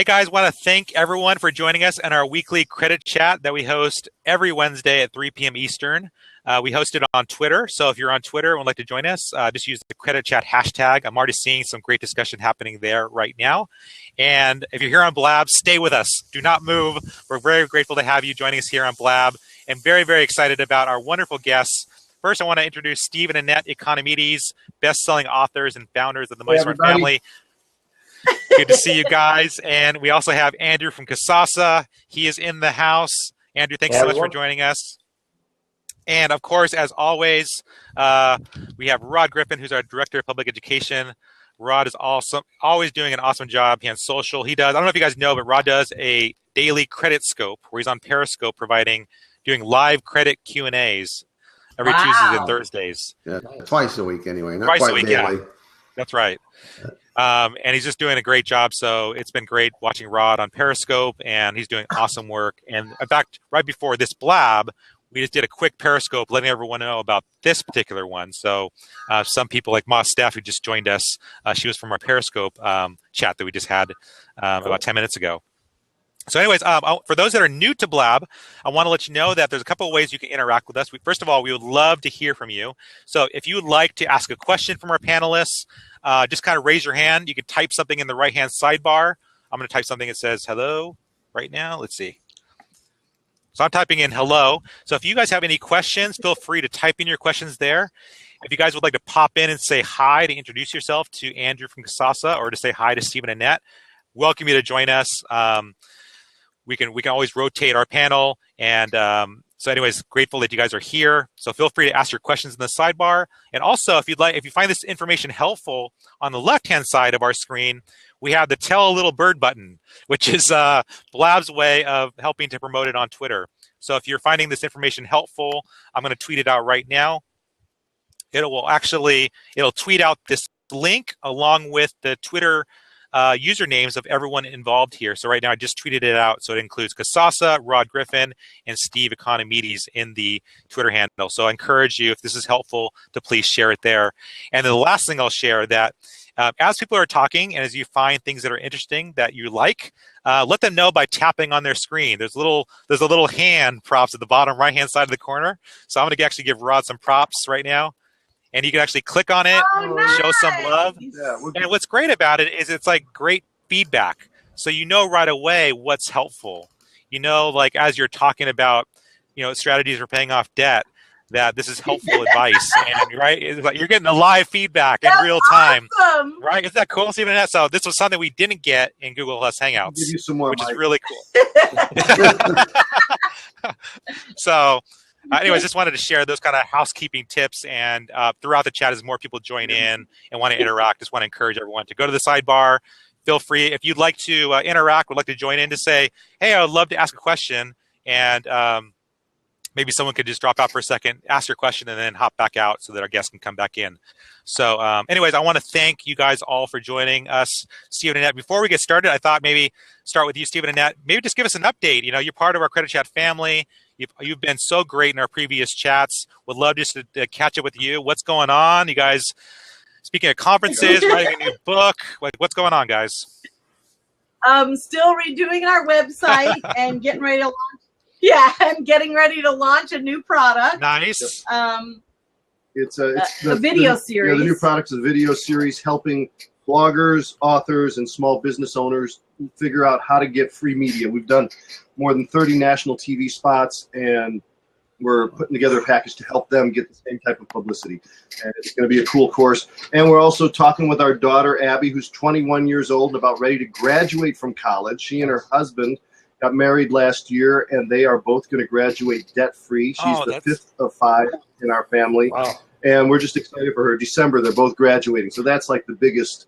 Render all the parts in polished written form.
Hey guys, want to thank everyone for joining us in our weekly credit chat that we host every Wednesday at 3 p.m. Eastern. We host it on Twitter, so if you're on Twitter and would like to join us, just use the credit chat hashtag. I'm already seeing some great discussion happening there right now. And if you're here on Blab, stay with us. Do not move. We're very grateful to have you joining us here on Blab and very, very excited about our wonderful guests. First, I want to introduce Steve and Annette Economides, best-selling authors and founders of the Money Smart family. Good to see you guys. And we also have Andrew from Kasasa. He is in the house. Andrew, thanks so much for joining us. And of course, as always, we have Rod Griffin, who's our Director of Public Education. Rod is awesome, always doing an awesome job. He on social. He does, I don't know if you guys know, but Rod does a daily credit scope where he's on Periscope doing live credit Q&As every Tuesdays and Thursdays. Yeah, twice a week anyway. Not twice quite a week, daily. yeah. That's right. And he's just doing a great job. So it's been great watching Rod on Periscope, and he's doing awesome work. And in fact, right before this Blab, we just did a quick Periscope letting everyone know about this particular one. So some people like Ma Steph, who just joined us, she was from our Periscope chat that we just had about 10 minutes ago. So anyways, for those that are new to Blab, I want to let you know that there's a couple of ways you can interact with us. First of all, we would love to hear from you. So if you would like to ask a question from our panelists, just kind of raise your hand. You can type something in the right-hand sidebar. I'm going to type something that says hello right now. Let's see. So I'm typing in hello. So if you guys have any questions, feel free to type in your questions there. If you guys would like to pop in and say hi to introduce yourself to Andrew from Kasasa or to say hi to Steve and Annette, welcome you to join us. We can always rotate our panel. And so anyways, grateful that you guys are here. So feel free to ask your questions in the sidebar. And also, if you find this information helpful, on the left-hand side of our screen, we have the Tell a Little Bird button, which is Blab's way of helping to promote it on Twitter. So if you're finding this information helpful, I'm going to tweet it out right now. It'll tweet out this link along with the Twitter usernames of everyone involved here. So right now I just tweeted it out. So it includes Kasasa, Rod Griffin, and Steve Economides in the Twitter handle. So I encourage you, if this is helpful, to please share it there. And then the last thing I'll share that as people are talking and as you find things that are interesting that you like, let them know by tapping on their screen. There's a little hand props at the bottom right-hand side of the corner. So I'm going to actually give Rod some props right now. And you can actually click on it, show some love. Yeah, and what's great about it is it's like great feedback. So you know right away what's helpful. You know, like as you're talking about, strategies for paying off debt, that this is helpful advice. And right, it's like you're getting the live feedback in real time. Awesome. Right? Isn't that cool, Stephen? So this was something we didn't get in Google Plus Hangouts, give you some more, which Mike. is really cool. So. Anyways, just wanted to share those kind of housekeeping tips, and throughout the chat as more people join in and want to interact, just want to encourage everyone to go to the sidebar. Feel free, if you'd like to interact, would like to join in to say, hey, I would love to ask a question, and maybe someone could just drop out for a second, ask your question, and then hop back out so that our guests can come back in. So anyways, I want to thank you guys all for joining us. Steve and Annette, before we get started, I thought maybe start with you, Steve and Annette. Maybe just give us an update. You're part of our Credit Chat family. You've been so great in our previous chats. Would love just to catch up with you. What's going on? You guys speaking at conferences, writing a new book. What's going on, guys? Still redoing our website and getting ready to launch. Yeah, and getting ready to launch a new product. Nice. It's a video series. The new product's a video series helping bloggers, authors, and small business owners figure out how to get free media. We've done more than 30 national TV spots, and we're putting together a package to help them get the same type of publicity. And it's going to be a cool course. And we're also talking with our daughter, Abby, who's 21 years old and about ready to graduate from college. She and her husband got married last year, and they are both going to graduate debt-free. She's the fifth of 5 in our family. Wow. And we're just excited for her. December, they're both graduating. So that's like the biggest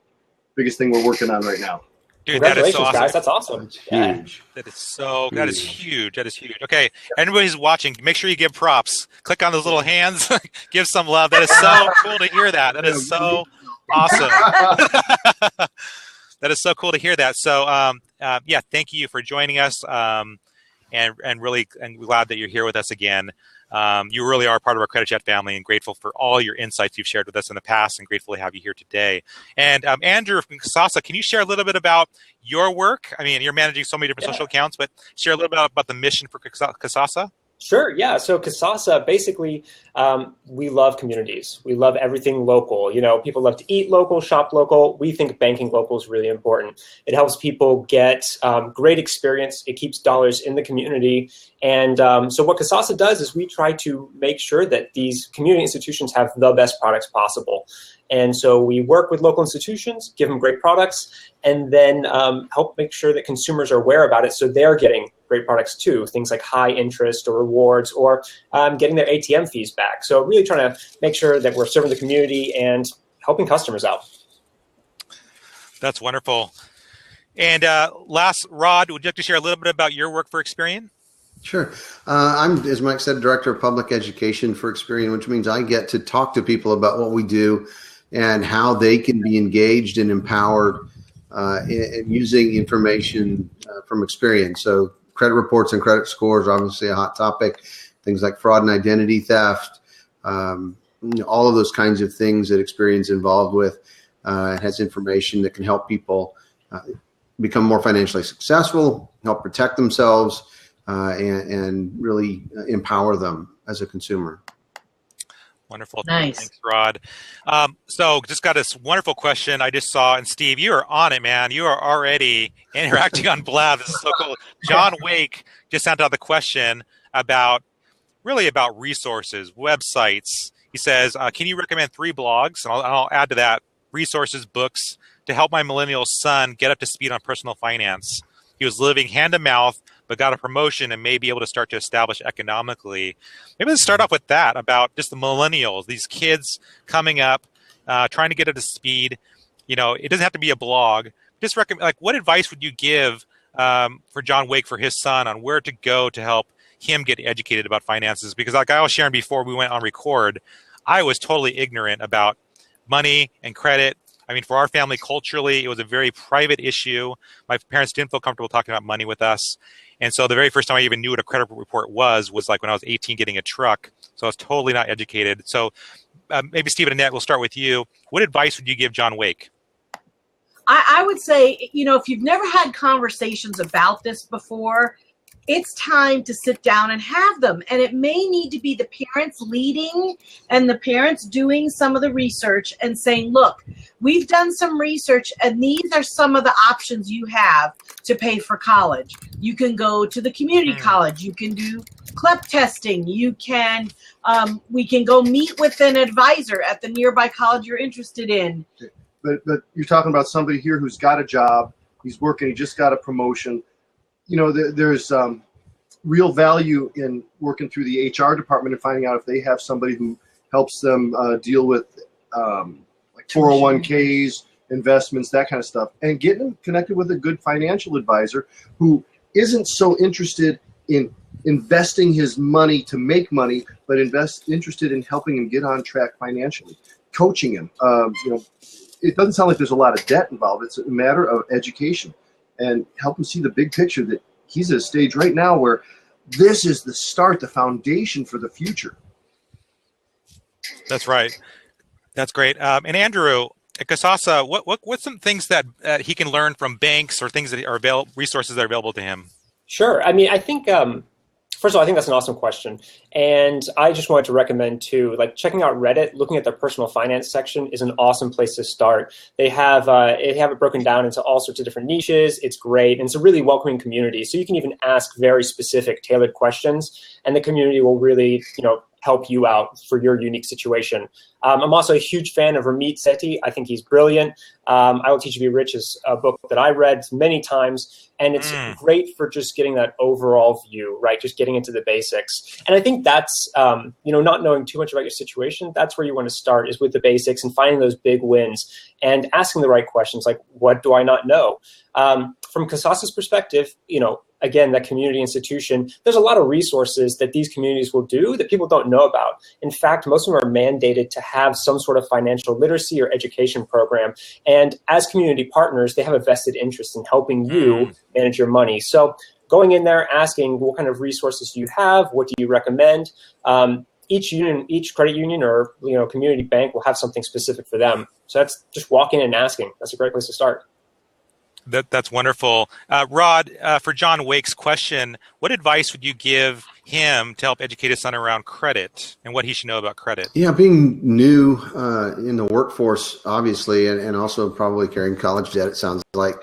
thing we're working on right now. Dude, that is so awesome. Guys. That's awesome. Huge. That is huge. That is huge. Okay, everybody who's watching, make sure you give props. Click on those little hands. Give some love. That is so cool to hear that. That is so awesome. That is so cool to hear that. So, thank you for joining us, and glad that you're here with us again. You really are part of our Credit Chat family, and grateful for all your insights you've shared with us in the past, and grateful to have you here today. And Andrew from Kasasa, can you share a little bit about your work? I mean, you're managing so many different social accounts, but share a little bit about the mission for Kasasa. Sure. Yeah. So Kasasa, basically, we love communities. We love everything local. You know, people love to eat local, shop local. We think banking local is really important. It helps people get great experience. It keeps dollars in the community. And so what Kasasa does is we try to make sure that these community institutions have the best products possible. And so we work with local institutions, give them great products, and then help make sure that consumers are aware about it so they're getting great products too, things like high interest or rewards or getting their ATM fees back. So really trying to make sure that we're serving the community and helping customers out. That's wonderful. And last, Rod, would you like to share a little bit about your work for Experian? Sure. I'm, as Mike said, Director of Public Education for Experian, which means I get to talk to people about what we do and how they can be engaged and empowered in using information from Experian. So credit reports and credit scores are obviously a hot topic. Things like fraud and identity theft, all of those kinds of things that Experian's involved with. It has information that can help people become more financially successful, help protect themselves, and really empower them as a consumer. Wonderful. Nice. Thanks, Rod. So just got this wonderful question I just saw. And Steve, you are on it, man. You are already interacting on Blab. This is so cool. John Wake just sent out the question about resources, websites. He says, can you recommend 3 blogs? And I'll add to that, resources, books, to help my millennial son get up to speed on personal finance. He was living hand to mouth, but got a promotion and may be able to start to establish economically. Maybe let's start off with that, about just the millennials, these kids coming up, trying to get up to speed. You know, it doesn't have to be a blog. Just recommend, like, what advice would you give for John Wake, for his son, on where to go to help him get educated about finances? Because like I was sharing before we went on record, I was totally ignorant about money and credit. I mean, for our family, culturally, it was a very private issue. My parents didn't feel comfortable talking about money with us. And so the very first time I even knew what a credit report was like when I was 18 getting a truck. So I was totally not educated. So maybe Steve and Annette, we'll start with you. What advice would you give John Wake? I would say, you know, if you've never had conversations about this before, it's time to sit down and have them. And it may need to be the parents leading and the parents doing some of the research and saying, look, we've done some research and these are some of the options you have to pay for college. You can go to the community college. You can do CLEP testing. You can, we can go meet with an advisor at the nearby college you're interested in. But you're talking about somebody here who's got a job. He's working. He just got a promotion. You know, there's real value in working through the HR department and finding out if they have somebody who helps them deal with like 401ks, investments, that kind of stuff, and getting them connected with a good financial advisor who isn't so interested in investing his money to make money, but interested in helping him get on track financially, coaching him. You know, it doesn't sound like there's a lot of debt involved. It's a matter of education. And help him see the big picture, that he's at a stage right now where this is the start, the foundation for the future. That's right. That's great. And Andrew, at Kasasa, what's some things that he can learn from banks or things that are resources that are available to him? Sure. I mean, I think, first of all, I think that's an awesome question. And I just wanted to recommend too, like checking out Reddit, looking at their personal finance section is an awesome place to start. They have it broken down into all sorts of different niches. It's great. And it's a really welcoming community. So you can even ask very specific, tailored questions, and the community will really, you know, help you out for your unique situation. I'm also a huge fan of Ramit Sethi. I think he's brilliant. I Will Teach You to Be Rich is a book that I read many times, and it's great for just getting that overall view, right? Just getting into the basics. And I think that's, you know, not knowing too much about your situation, that's where you want to start, is with the basics and finding those big wins and asking the right questions, like, what do I not know? From Kasasa's perspective, you know, again, that community institution, there's a lot of resources that these communities will do that people don't know about. In fact, most of them are mandated to have some sort of financial literacy or education program. And as community partners, they have a vested interest in helping you manage your money. So going in there, asking what kind of resources do you have, what do you recommend. Each credit union or community bank will have something specific for them. So that's just walking in and asking. That's a great place to start. That's wonderful. Rod, for John Wake's question, what advice would you give him to help educate his son around credit and what he should know about credit? Yeah, being new in the workforce, obviously, and also probably carrying college debt, it sounds like,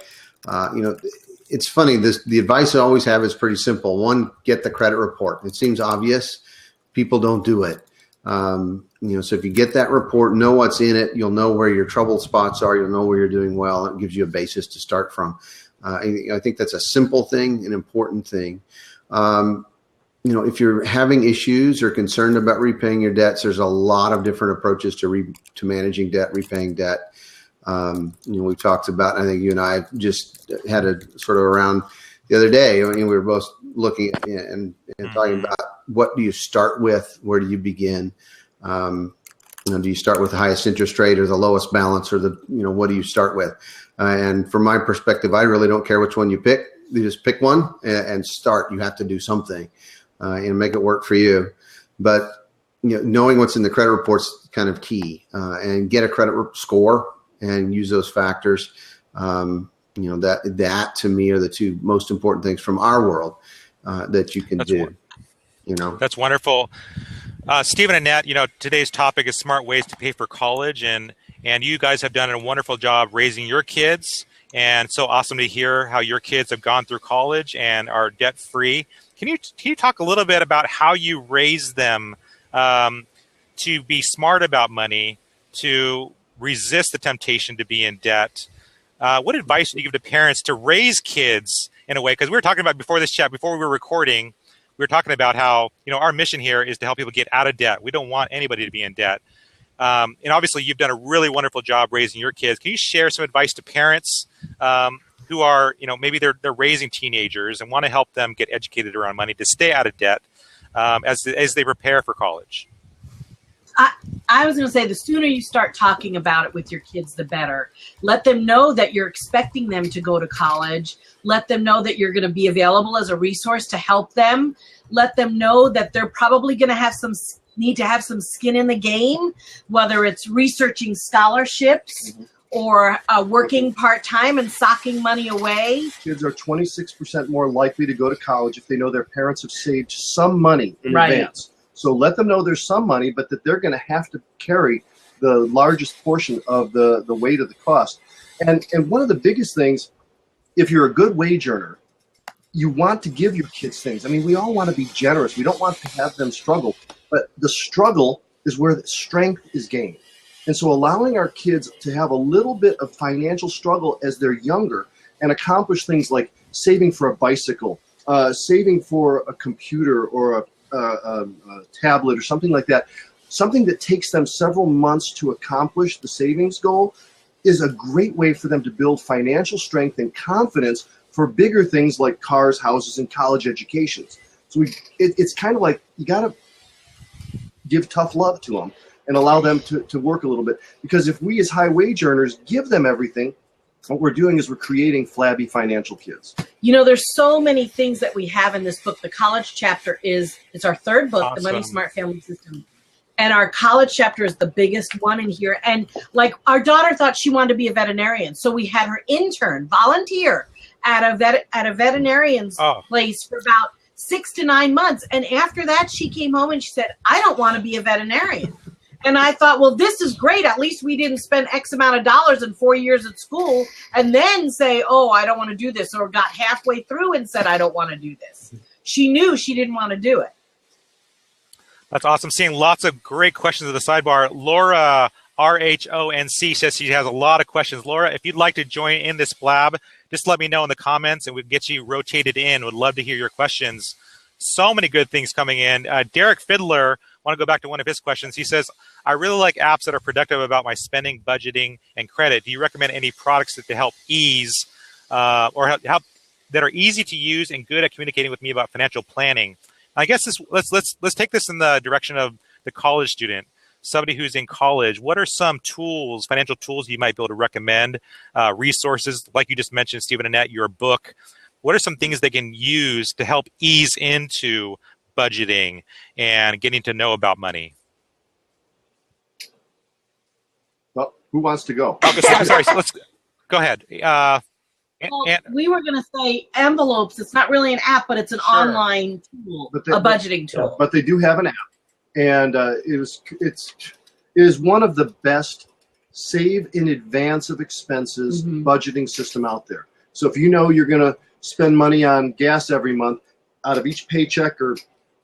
it's funny. The advice I always have is pretty simple. One, get the credit report. It seems obvious. People don't do it. So if you get that report, know what's in it, you'll know where your trouble spots are. You'll know where you're doing well. It gives you a basis to start from. I think that's a simple thing, an important thing. If you're having issues or concerned about repaying your debts, there's a lot of different approaches to managing debt, repaying debt. We talked about, I think you and I just had a sort of around the other day. We were both looking at and talking about what do you start with? Where do you begin? Do you start with the highest interest rate or the lowest balance, or what do you start with? And from my perspective, I really don't care which one you pick. You just pick one and start. You have to do something and make it work for you. But knowing what's in the credit report's kind of key, and get a credit score and use those factors. That to me are the two most important things from our world that you can do. That's wonderful. Stephen and Annette, today's topic is smart ways to pay for college, and you guys have done a wonderful job raising your kids, and it's so awesome to hear how your kids have gone through college and are debt free. Can you talk a little bit about how you raise them to be smart about money, to resist the temptation to be in debt? What advice do you give to parents to raise kids in a way? Because we were talking about before we were recording, we were talking about how, our mission here is to help people get out of debt. We don't want anybody to be in debt. And obviously you've done a really wonderful job raising your kids. Can you share some advice to parents who are, maybe they're raising teenagers and want to help them get educated around money to stay out of debt as they prepare for college? I was going to say, the sooner you start talking about it with your kids, the better. Let them know that you're expecting them to go to college. Let them know that you're going to be available as a resource to help them. Let them know that they're probably going to need to have some skin in the game, whether it's researching scholarships or working part-time and socking money away. Kids are 26% more likely to go to college if they know their parents have saved some money in advance. So let them know there's some money, but that they're going to have to carry the largest portion of the weight of the cost. And one of the biggest things, if you're a good wage earner, you want to give your kids things. I mean, we all want to be generous. We don't want to have them struggle. But the struggle is where the strength is gained. And so allowing our kids to have a little bit of financial struggle as they're younger and accomplish things like saving for a bicycle, saving for a computer or a tablet or something like that, something that takes them several months to accomplish the savings goal, is a great way for them to build financial strength and confidence for bigger things like cars, houses, and college educations. So it's kind of like you got to give tough love to them and allow them to work a little bit. Because if we as high wage earners give them everything, what we're doing is we're creating flabby financial kids. There's so many things that we have in this book. The college chapter it's our third book, Awesome. The Money Smart Family System. And our college chapter is the biggest one in here. And like our daughter thought she wanted to be a veterinarian. So we had her volunteer at a veterinarian's place for about 6 to 9 months. And after that, she came home and she said, I don't want to be a veterinarian. And I thought, well, this is great. At least we didn't spend X amount of dollars in 4 years at school and then say, oh, I don't want to do this, or got halfway through and said, I don't want to do this. She knew she didn't want to do it. That's awesome. Seeing lots of great questions at the sidebar. Laura, RHONC, says she has a lot of questions. Laura, if you'd like to join in this blab, just let me know in the comments and we'll get you rotated in. Would love to hear your questions. So many good things coming in. Derek Fiddler, want to go back to one of his questions. He says, I really like apps that are productive about my spending, budgeting, and credit. Do you recommend any products that help ease or help that are easy to use and good at communicating with me about financial planning? I guess let's take this in the direction of the college student, somebody who's in college. What are some tools, financial tools you might be able to recommend, resources, like you just mentioned, Stephen and Annette, your book, what are some things they can use to help ease into budgeting and getting to know about money? Well, who wants to go? Oh, sorry. So let's go ahead. Well, we were going to say envelopes. It's not really an app, but it's an online tool, But a budgeting tool. But they do have an app, and it is one of the best save in advance of expenses budgeting system out there. So if you know you're going to spend money on gas every month, out of each paycheck or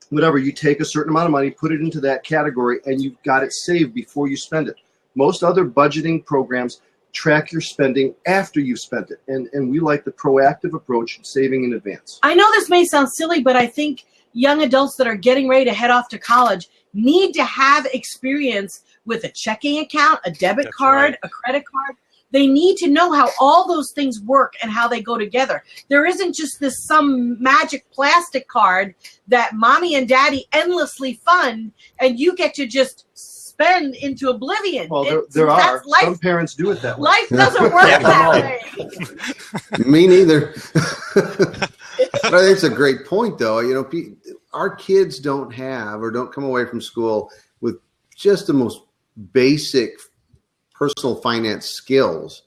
whatever, you take a certain amount of money, put it into that category, and you've got it saved before you spend it. Most other budgeting programs track your spending after you've spent it. And we like the proactive approach, saving in advance. I know this may sound silly, but I think young adults that are getting ready to head off to college need to have experience with a checking account, a debit card, a credit card. They need to know how all those things work and how they go together. There isn't just some magic plastic card that mommy and daddy endlessly fund and you get to just spend into oblivion. Well, there are. Some parents do it that way. Life doesn't work that way. Me neither. But I think it's a great point, though. You know, our kids don't come away from school with just the most basic personal finance skills.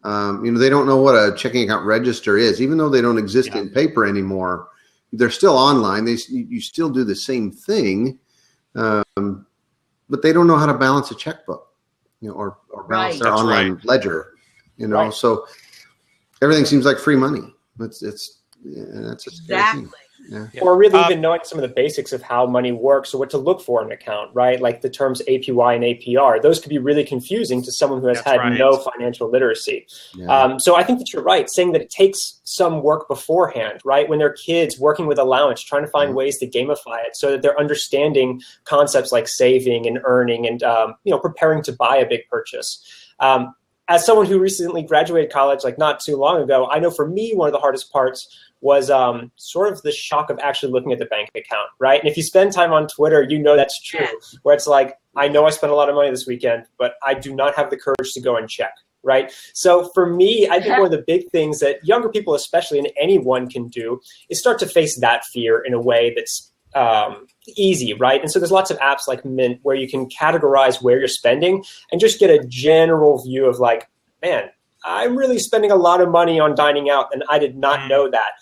You know, they don't know what a checking account register is, even though they don't exist in paper anymore. They're still online. You still do the same thing, but they don't know how to balance a checkbook, you know, or balance their online ledger. You know, so everything seems like free money. That's a scary thing. Yeah. Or really even knowing some of the basics of how money works or what to look for in an account, right? Like the terms APY and APR. Those could be really confusing to someone who has no financial literacy. Yeah. So I think that you're right, saying that it takes some work beforehand, right? When they're kids working with allowance, trying to find ways to gamify it so that they're understanding concepts like saving and earning and, preparing to buy a big purchase. As someone who recently graduated college, like not too long ago, I know for me, one of the hardest parts was sort of the shock of actually looking at the bank account, right? And if you spend time on Twitter, you know that's true, where it's like, I know I spent a lot of money this weekend, but I do not have the courage to go and check, right? So for me, I think one of the big things that younger people especially, and anyone can do, is start to face that fear in a way that's easy, right? And so there's lots of apps like Mint where you can categorize where you're spending and just get a general view of like, man, I'm really spending a lot of money on dining out and I did not know that.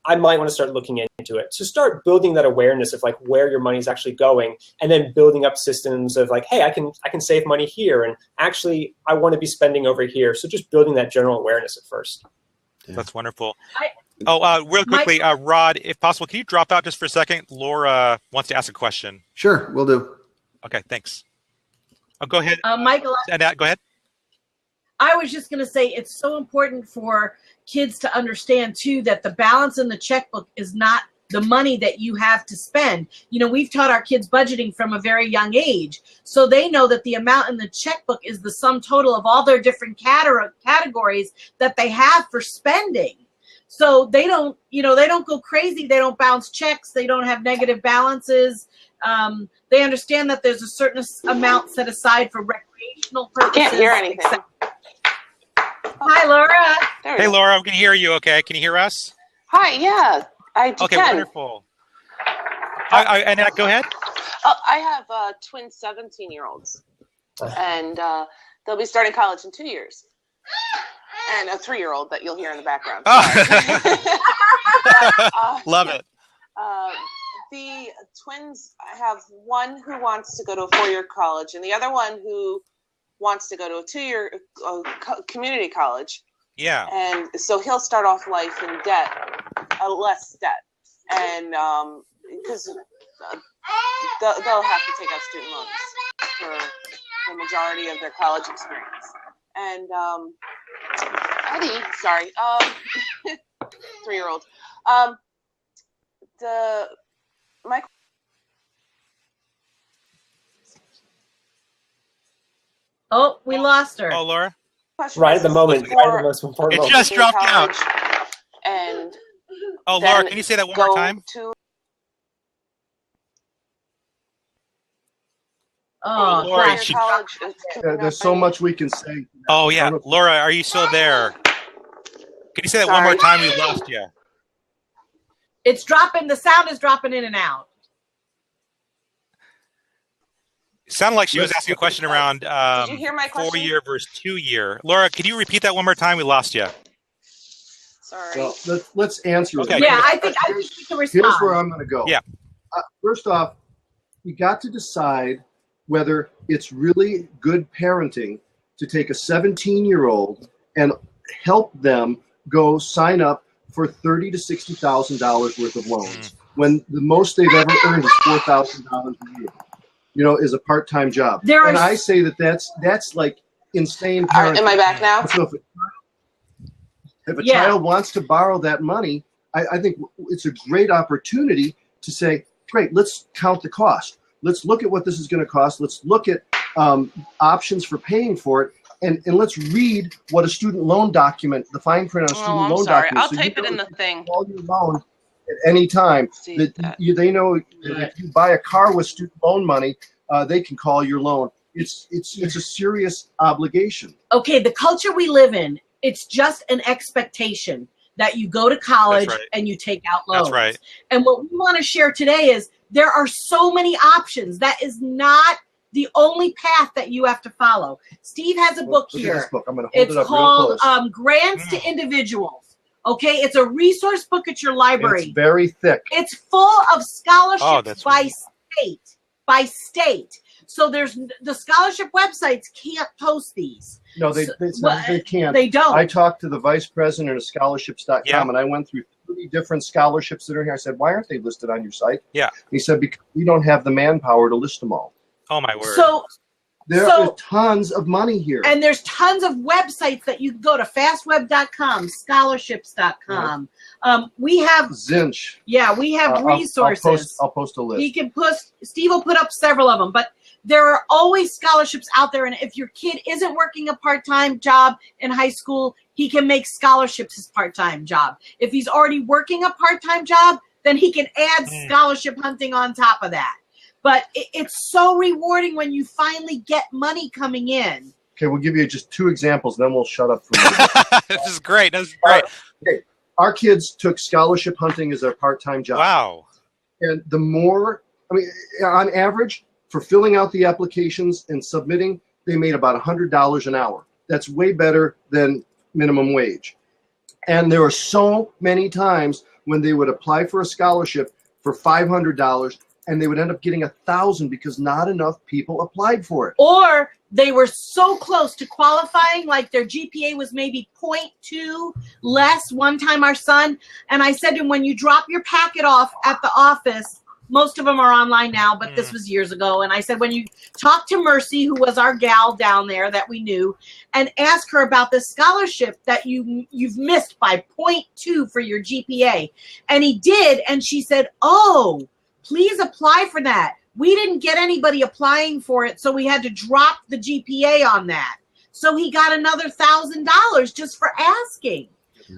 I might want to start looking into it. So start building that awareness of like where your money is actually going, and then building up systems of like, hey, I can save money here, and actually I want to be spending over here. So just building that general awareness at first. Yeah. That's wonderful. Real quickly, Rod, if possible, can you drop out just for a second? Laura wants to ask a question. Sure, will do. Okay, thanks. Go ahead. Michael. Go ahead. I was just going to say it's so important for kids to understand, too, that the balance in the checkbook is not the money that you have to spend. You know, we've taught our kids budgeting from a very young age. So they know that the amount in the checkbook is the sum total of all their different categories that they have for spending. So they don't go crazy. They don't bounce checks. They don't have negative balances. They understand that there's a certain amount set aside for recreational purposes. I can't hear anything. Hi, Laura. Hey, Laura, we can hear you. Okay, can you hear us? Hi, yeah, I can. Okay, wonderful. Annette, go ahead. I have twin 17-year-olds, and they'll be starting college in 2 years. And a 3-year-old that you'll hear in the background. Love it. The twins, I have one who wants to go to a 4-year college, and the other one who wants to go to a 2-year community college. Yeah. And so he'll start off life in debt, less debt. And because they'll have to take out student loans for the majority of their college experience. And Eddie, sorry, 3-year-old. My Oh, we lost her. Oh, Laura? Right at the moment. It just dropped out. And Laura, can you say that one more time? Laura, there's so much we can say. Oh, yeah. Laura, are you still there? Can you say that one more time? We lost you. It's dropping. The sound is dropping in and out. It sounded like she was asking a question around Did you hear my question? 4-year versus 2-year. Laura, could you repeat that one more time? We lost you. Sorry. Well, let's answer Okay. it. Yeah, I think we can respond. Here's where I'm going to go. Yeah. First off, you got to decide whether it's really good parenting to take a 17-year-old and help them go sign up for $30,000 to $60,000 worth of loans when the most they've ever earned is $4,000 a year. Is a part-time job. I say that's like insane parenting. Am I back now? So if a child wants to borrow that money, I think it's a great opportunity to say, great, let's count the cost. Let's look at what this is going to cost. Let's look at options for paying for it. And let's read what a student loan document, the fine print on a student loan document. I'll type it in the thing. Call your loan at any time. They know that if you buy a car with student loan money, they can call your loan. It's a serious obligation. Okay, the culture we live in, it's just an expectation that you go to college and you take out loans. That's right. And what we want to share today is there are so many options. That is not the only path that you have to follow. Steve has a book Look here. at this book. I'm going to hold It's it up called real close. Grants to Individuals. Okay, it's a resource book at your library. It's very thick. It's full of scholarships by right. state. So there's the scholarship websites can't post these. No, they can't. They don't. I talked to the vice president of scholarships.com and I went through 30 different scholarships that are here. I said, why aren't they listed on your site? Yeah. He said, because we don't have the manpower to list them all. Oh, my word. So There are tons of money here. And there's tons of websites that you can go to, fastweb.com, scholarships.com. We have Zinch. Yeah, we have resources. I'll post a list. Steve will put up several of them, but there are always scholarships out there. And if your kid isn't working a part-time job in high school, he can make scholarships his part-time job. If he's already working a part-time job, then he can add scholarship hunting on top of that. But it's so rewarding when you finally get money coming in. Okay, we'll give you just 2 examples, then we'll shut up for a minute. This is great. Okay, our kids took scholarship hunting as their part-time job. Wow. And on average, for filling out the applications and submitting, they made about $100 an hour. That's way better than minimum wage. And there were so many times when they would apply for a scholarship for $500 and they would end up getting 1,000 because not enough people applied for it. Or they were so close to qualifying, like their GPA was maybe 0.2 less. One time our son, and I said to him, when you drop your packet off at the office, most of them are online now, but this was years ago. And I said, when you talk to Mercy, who was our gal down there that we knew, and ask her about this scholarship that you've missed by 0.2 for your GPA. And he did. And she said, oh, please apply for that. We didn't get anybody applying for it, so we had to drop the GPA on that. So he got another $1,000 just for asking.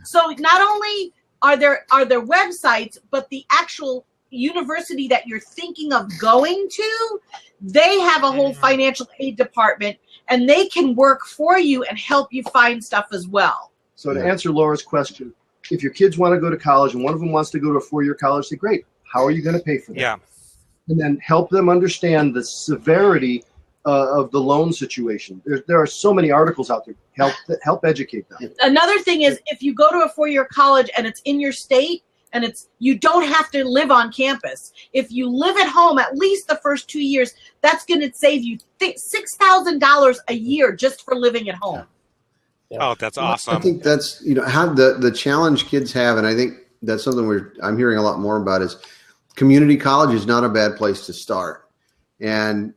So not only are there websites, but the actual university that you're thinking of going to, they have a whole financial aid department, and they can work for you and help you find stuff as well. So to answer Laura's question, if your kids want to go to college and one of them wants to go to a 4-year college, say, great. How are you going to pay for that? Yeah. And then help them understand the severity of the loan situation. There are so many articles out there. Help educate them. Another thing is, if you go to a 4-year college and it's in your state, and you don't have to live on campus. If you live at home at least the first 2 years, that's going to save you $6,000 a year just for living at home. Yeah. Oh, that's awesome. I think that's how the challenge kids have, and I think that's something I'm hearing a lot more about is community college is not a bad place to start. And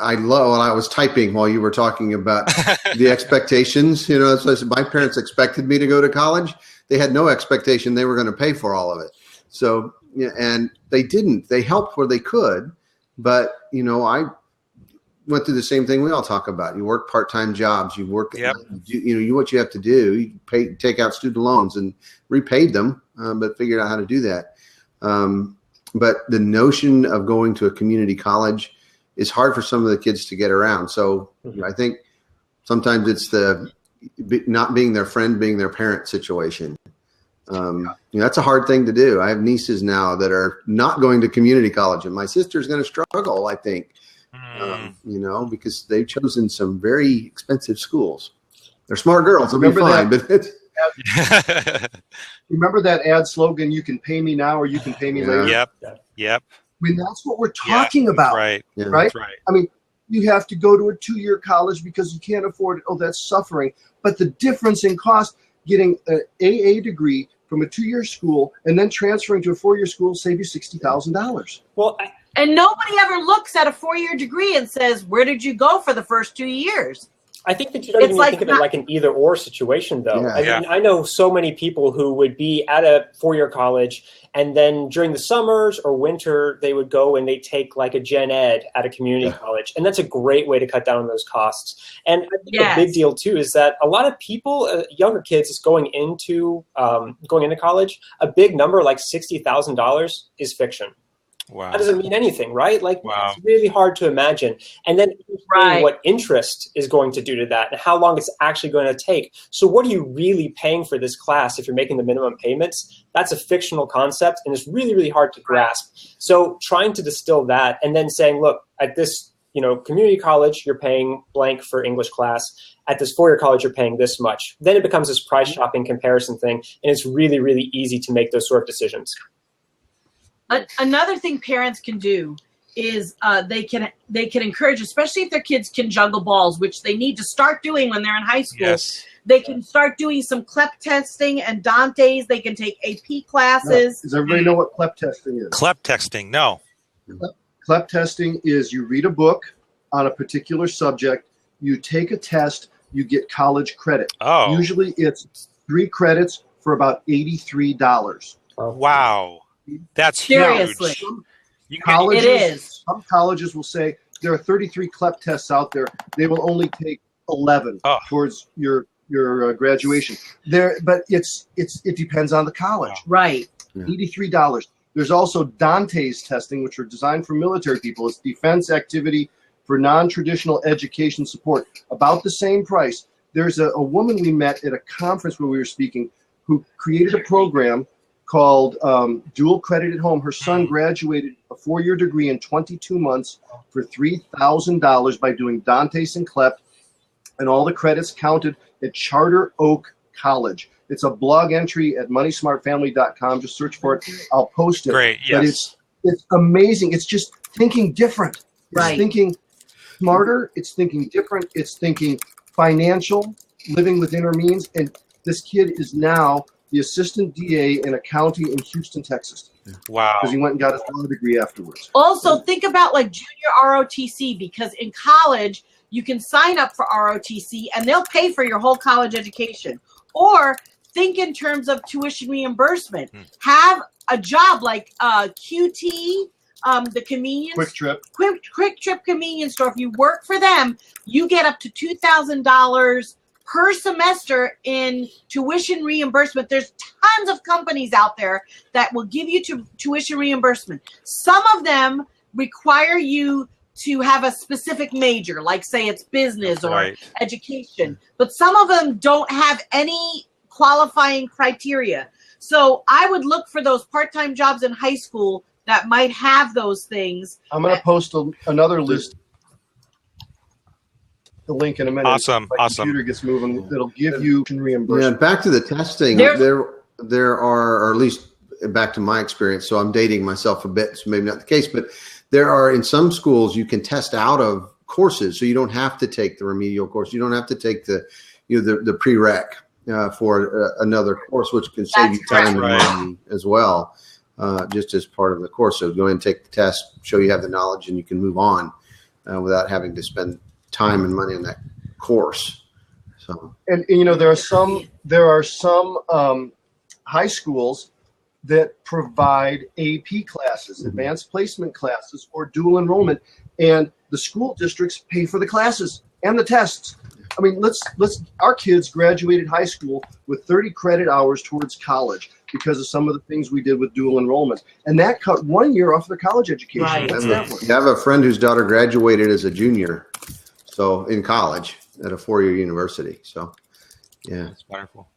I love when I was typing while you were talking about the expectations. So I said, my parents expected me to go to college. They had no expectation they were going to pay for all of it. So, and they didn't. They helped where they could, but I went through the same thing we all talk about. You work part-time jobs. You work. You what you have to do. You take out student loans and repaid them, but figured out how to do that. But the notion of going to a community college is hard for some of the kids to get around. So I think sometimes it's the not being their friend, being their parent situation. That's a hard thing to do. I have nieces now that are not going to community college, and my sister's going to struggle, I think, because they've chosen some very expensive schools. They're smart girls. They'll be fine. Remember that ad slogan, "You can pay me now or you can pay me later"? Yep. I mean, that's what we're talking about. Right. Yeah. Right? Right. I mean, you have to go to a 2-year college because you can't afford it. Oh, that's suffering. But the difference in cost, getting an AA degree from a 2-year school and then transferring to a 4-year school, save you $60,000. Well, And nobody ever looks at a 4-year degree and says, where did you go for the first 2 years? I think that you don't even think of it like an either-or situation, though. Yeah. I mean, I know so many people who would be at a 4-year college, and then during the summers or winter, they would go and they take like a gen ed at a community college. And that's a great way to cut down on those costs. And I think the big deal, too, is that a lot of people, younger kids, is going into college. A big number, like $60,000, is fiction. Wow. That doesn't mean anything, right? Like, wow. It's really hard to imagine. And then what interest is going to do to that and how long it's actually going to take. So what are you really paying for this class if you're making the minimum payments? That's a fictional concept, and it's really, really hard to grasp. So trying to distill that and then saying, look, at this community college, you're paying blank for English class. At this 4-year college, you're paying this much. Then it becomes this price shopping comparison thing, and it's really, really easy to make those sort of decisions. Another thing parents can do is they can encourage, especially if their kids can juggle balls, which they need to start doing when they're in high school. Yes. They can start doing some CLEP testing and Dante's. They can take AP classes. Does everybody know what CLEP testing is? CLEP testing, no. CLEP testing is you read a book on a particular subject, you take a test, you get college credit. Oh. Usually it's 3 credits for about $83. Wow. That's Seriously. huge. Colleges, it is. Some colleges will say there are 33 CLEP tests out there. They will only take 11 towards your graduation. But it depends on the college. Wow. Right. $83. There's also Dante's testing, which are designed for military people. It's defense activity for non-traditional education support. About the same price. There's a woman we met at a conference where we were speaking who created a program called Dual Credit at Home. Her son graduated a 4-year degree in 22 months for $3,000 by doing Dante's and CLEP, and all the credits counted at Charter Oak College. It's a blog entry at moneysmartfamily.com. Just search for it. I'll post it. Great, yes. But it's amazing. It's just thinking different. It's thinking smarter. It's thinking different. It's thinking financial, living within our means. And this kid is now the assistant DA in a county in Houston, Texas. Wow. Because he went and got his law degree afterwards. Also, think about like junior ROTC, because in college, you can sign up for ROTC and they'll pay for your whole college education. Or think in terms of tuition reimbursement. Have a job like QT, the convenience. Quick Trip convenience store. If you work for them, you get up to $2,000 per semester in tuition reimbursement. There's tons of companies out there that will give you tuition reimbursement. Some of them require you to have a specific major, like say it's business or education, but some of them don't have any qualifying criteria. So I would look for those part-time jobs in high school that might have those things. I'm going to post another list. The link in a minute. Awesome. My computer gets moving. It'll give you reimbursement. Yeah, back to the testing. There are, or at least back to my experience. So I'm dating myself a bit, so maybe not the case, but there are in some schools you can test out of courses, so you don't have to take the remedial course. You don't have to take the prereq for another course, which can save you time and money as well, just as part of the course. So go ahead and take the test, show you have the knowledge, and you can move on without having to spend time and money in that course. So, and there are some high schools that provide AP classes, advanced placement classes, or dual enrollment, and the school districts pay for the classes and the tests. I mean, our kids graduated high school with 30 credit hours towards college because of some of the things we did with dual enrollment, and that cut 1 year off their college education. Right. I have a friend whose daughter graduated as a junior, so in college at a 4-year university. So, yeah, it's wonderful.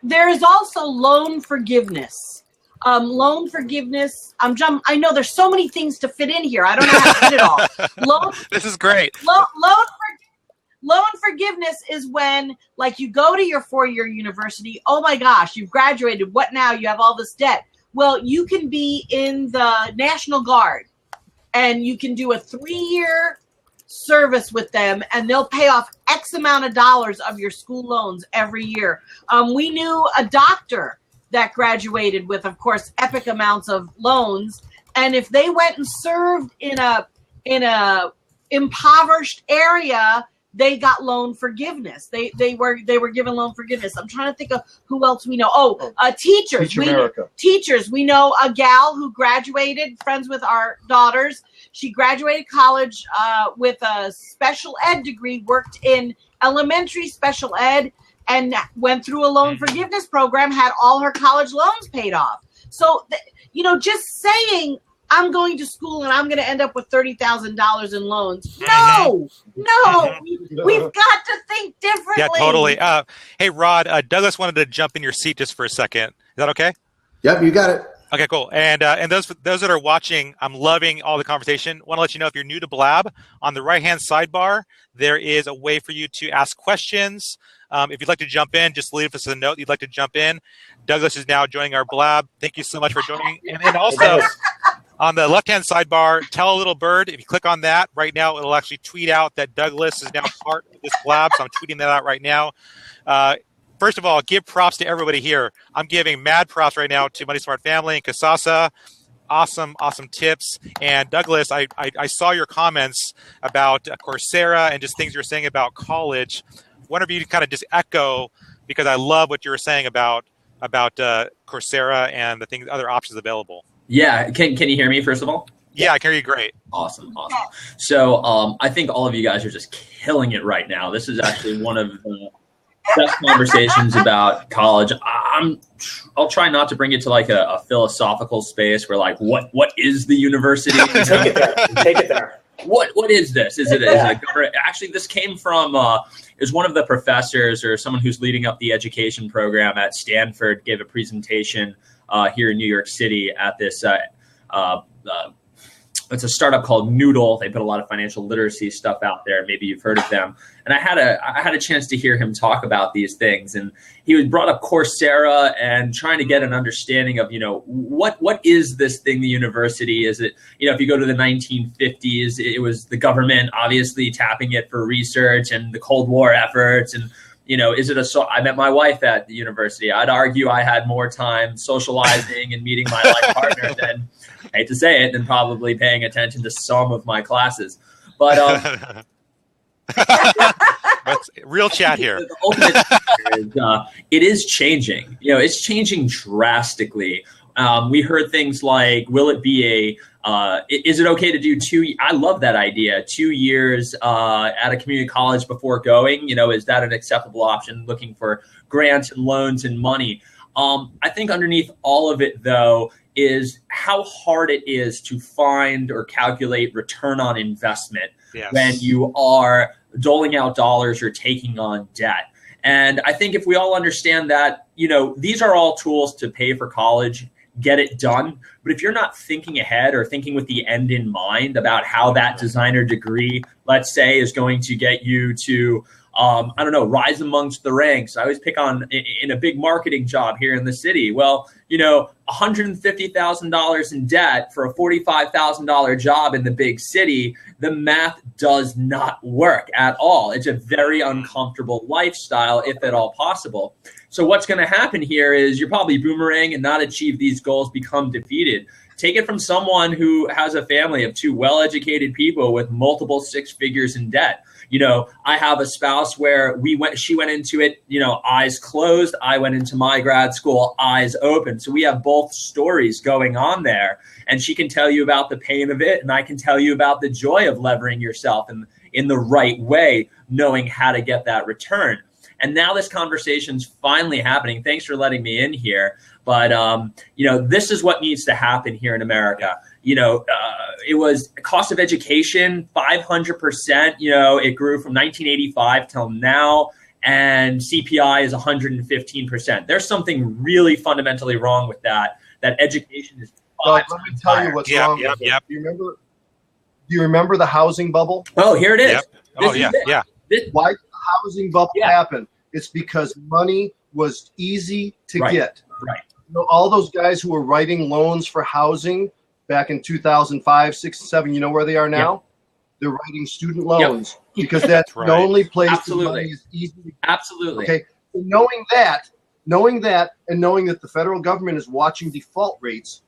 There is also loan forgiveness. Loan forgiveness. I know there's so many things to fit in here. I don't know how to fit it all. This is great. Loan forgiveness is when, like, you go to your 4-year university. Oh my gosh, you've graduated. What now? You have all this debt. Well, you can be in the National Guard, and you can do a 3-year service with them, and they'll pay off X amount of dollars of your school loans every year. We knew a doctor that graduated with, of course, epic amounts of loans, and if they went and served in a impoverished area, they got loan forgiveness. They were given loan forgiveness. I'm trying to think of who else we know. Teachers. Teachers. We know a gal who graduated, friends with our daughters. She graduated college with a special ed degree, worked in elementary special ed, and went through a loan forgiveness program, had all her college loans paid off. So, just saying, I'm going to school and I'm going to end up with $30,000 in loans. No, we've got to think differently. Yeah, totally. Hey, Rod, Douglas wanted to jump in your seat just for a second. Is that okay? Yep, you got it. Okay, cool. And those that are watching, I'm loving all the conversation. Want to let you know, if you're new to Blab, on the right-hand sidebar, there is a way for you to ask questions. If you'd like to jump in, just leave us a note you'd like to jump in. Douglas is now joining our Blab. Thank you so much for joining. And then also, on the left-hand sidebar, Tell a Little Bird. If you click on that right now, it'll actually tweet out that Douglas is now part of this Blab. So I'm tweeting that out right now. First of all, give props to everybody here. I'm giving mad props right now to Money Smart Family and Kasasa. Awesome tips. And Douglas, I saw your comments about Coursera and just things you were saying about college. One of you to kind of just echo, because I love what you were saying about Coursera and the things, other options available. Yeah, can you hear me first of all? Yeah, I can hear you great. Awesome. So I think all of you guys are just killing it right now. This is actually one of the best conversations about college. I'll try not to bring it to like a philosophical space where like what is the university? Take it there. What is this? Is it a government? Actually, this came from is one of the professors or someone who's leading up the education program at Stanford gave a presentation here in New York City at this. It's a startup called Noodle. They put a lot of financial literacy stuff out there. Maybe you've heard of them. And I had a chance to hear him talk about these things. And he was brought up Coursera and trying to get an understanding of, what is this thing, the university? Is it, if you go to the 1950s, it was the government obviously tapping it for research and the Cold War efforts. And, is it I met my wife at the university. I'd argue I had more time socializing and meeting my life partner than, I hate to say it, than probably paying attention to some of my classes. But that's real chat here. The ultimate is, it is changing. It's changing drastically. We heard things like, will it be is it okay to do 2? I love that idea. 2 years at a community college before going, is that an acceptable option? Looking for grants and loans and money. I think underneath all of it, though, is how hard it is to find or calculate return on investment when you are doling out dollars or taking on debt. And I think if we all understand that, these are all tools to pay for college, get it done. But if you're not thinking ahead or thinking with the end in mind about how that designer degree, let's say, is going to get you to, rise amongst the ranks. I always pick on in a big marketing job here in the city. Well, $150,000 in debt for a $45,000 job in the big city, the math does not work at all. It's a very uncomfortable lifestyle, if at all possible. So what's going to happen here is you're probably boomerang and not achieve these goals, become defeated. Take it from someone who has a family of 2 well-educated people with multiple 6 figures in debt. I have a spouse where she went into it, eyes closed. I went into my grad school, eyes open. So we have both stories going on there. And she can tell you about the pain of it. And I can tell you about the joy of levering yourself in the right way, knowing how to get that return. And now this conversation's finally happening. Thanks for letting me in here. But, this is what needs to happen here in America. It was cost of education, 500%. It grew from 1985 till now. and CPI is 115%. There's something really fundamentally wrong with that. That education is Doug, let me tell you what's wrong with it. Do you remember the housing bubble? Oh, here it is. Yep. Oh, yeah. Why did the housing bubble happen? It's because money was easy to get. Right. You know, all those guys who were writing loans for housing back in 2005, 6, 7, you know where they are now? Yep. They're writing student loans because that's the only place where money is easy to get. Absolutely. Okay. So knowing that, and knowing that the federal government is watching default rates,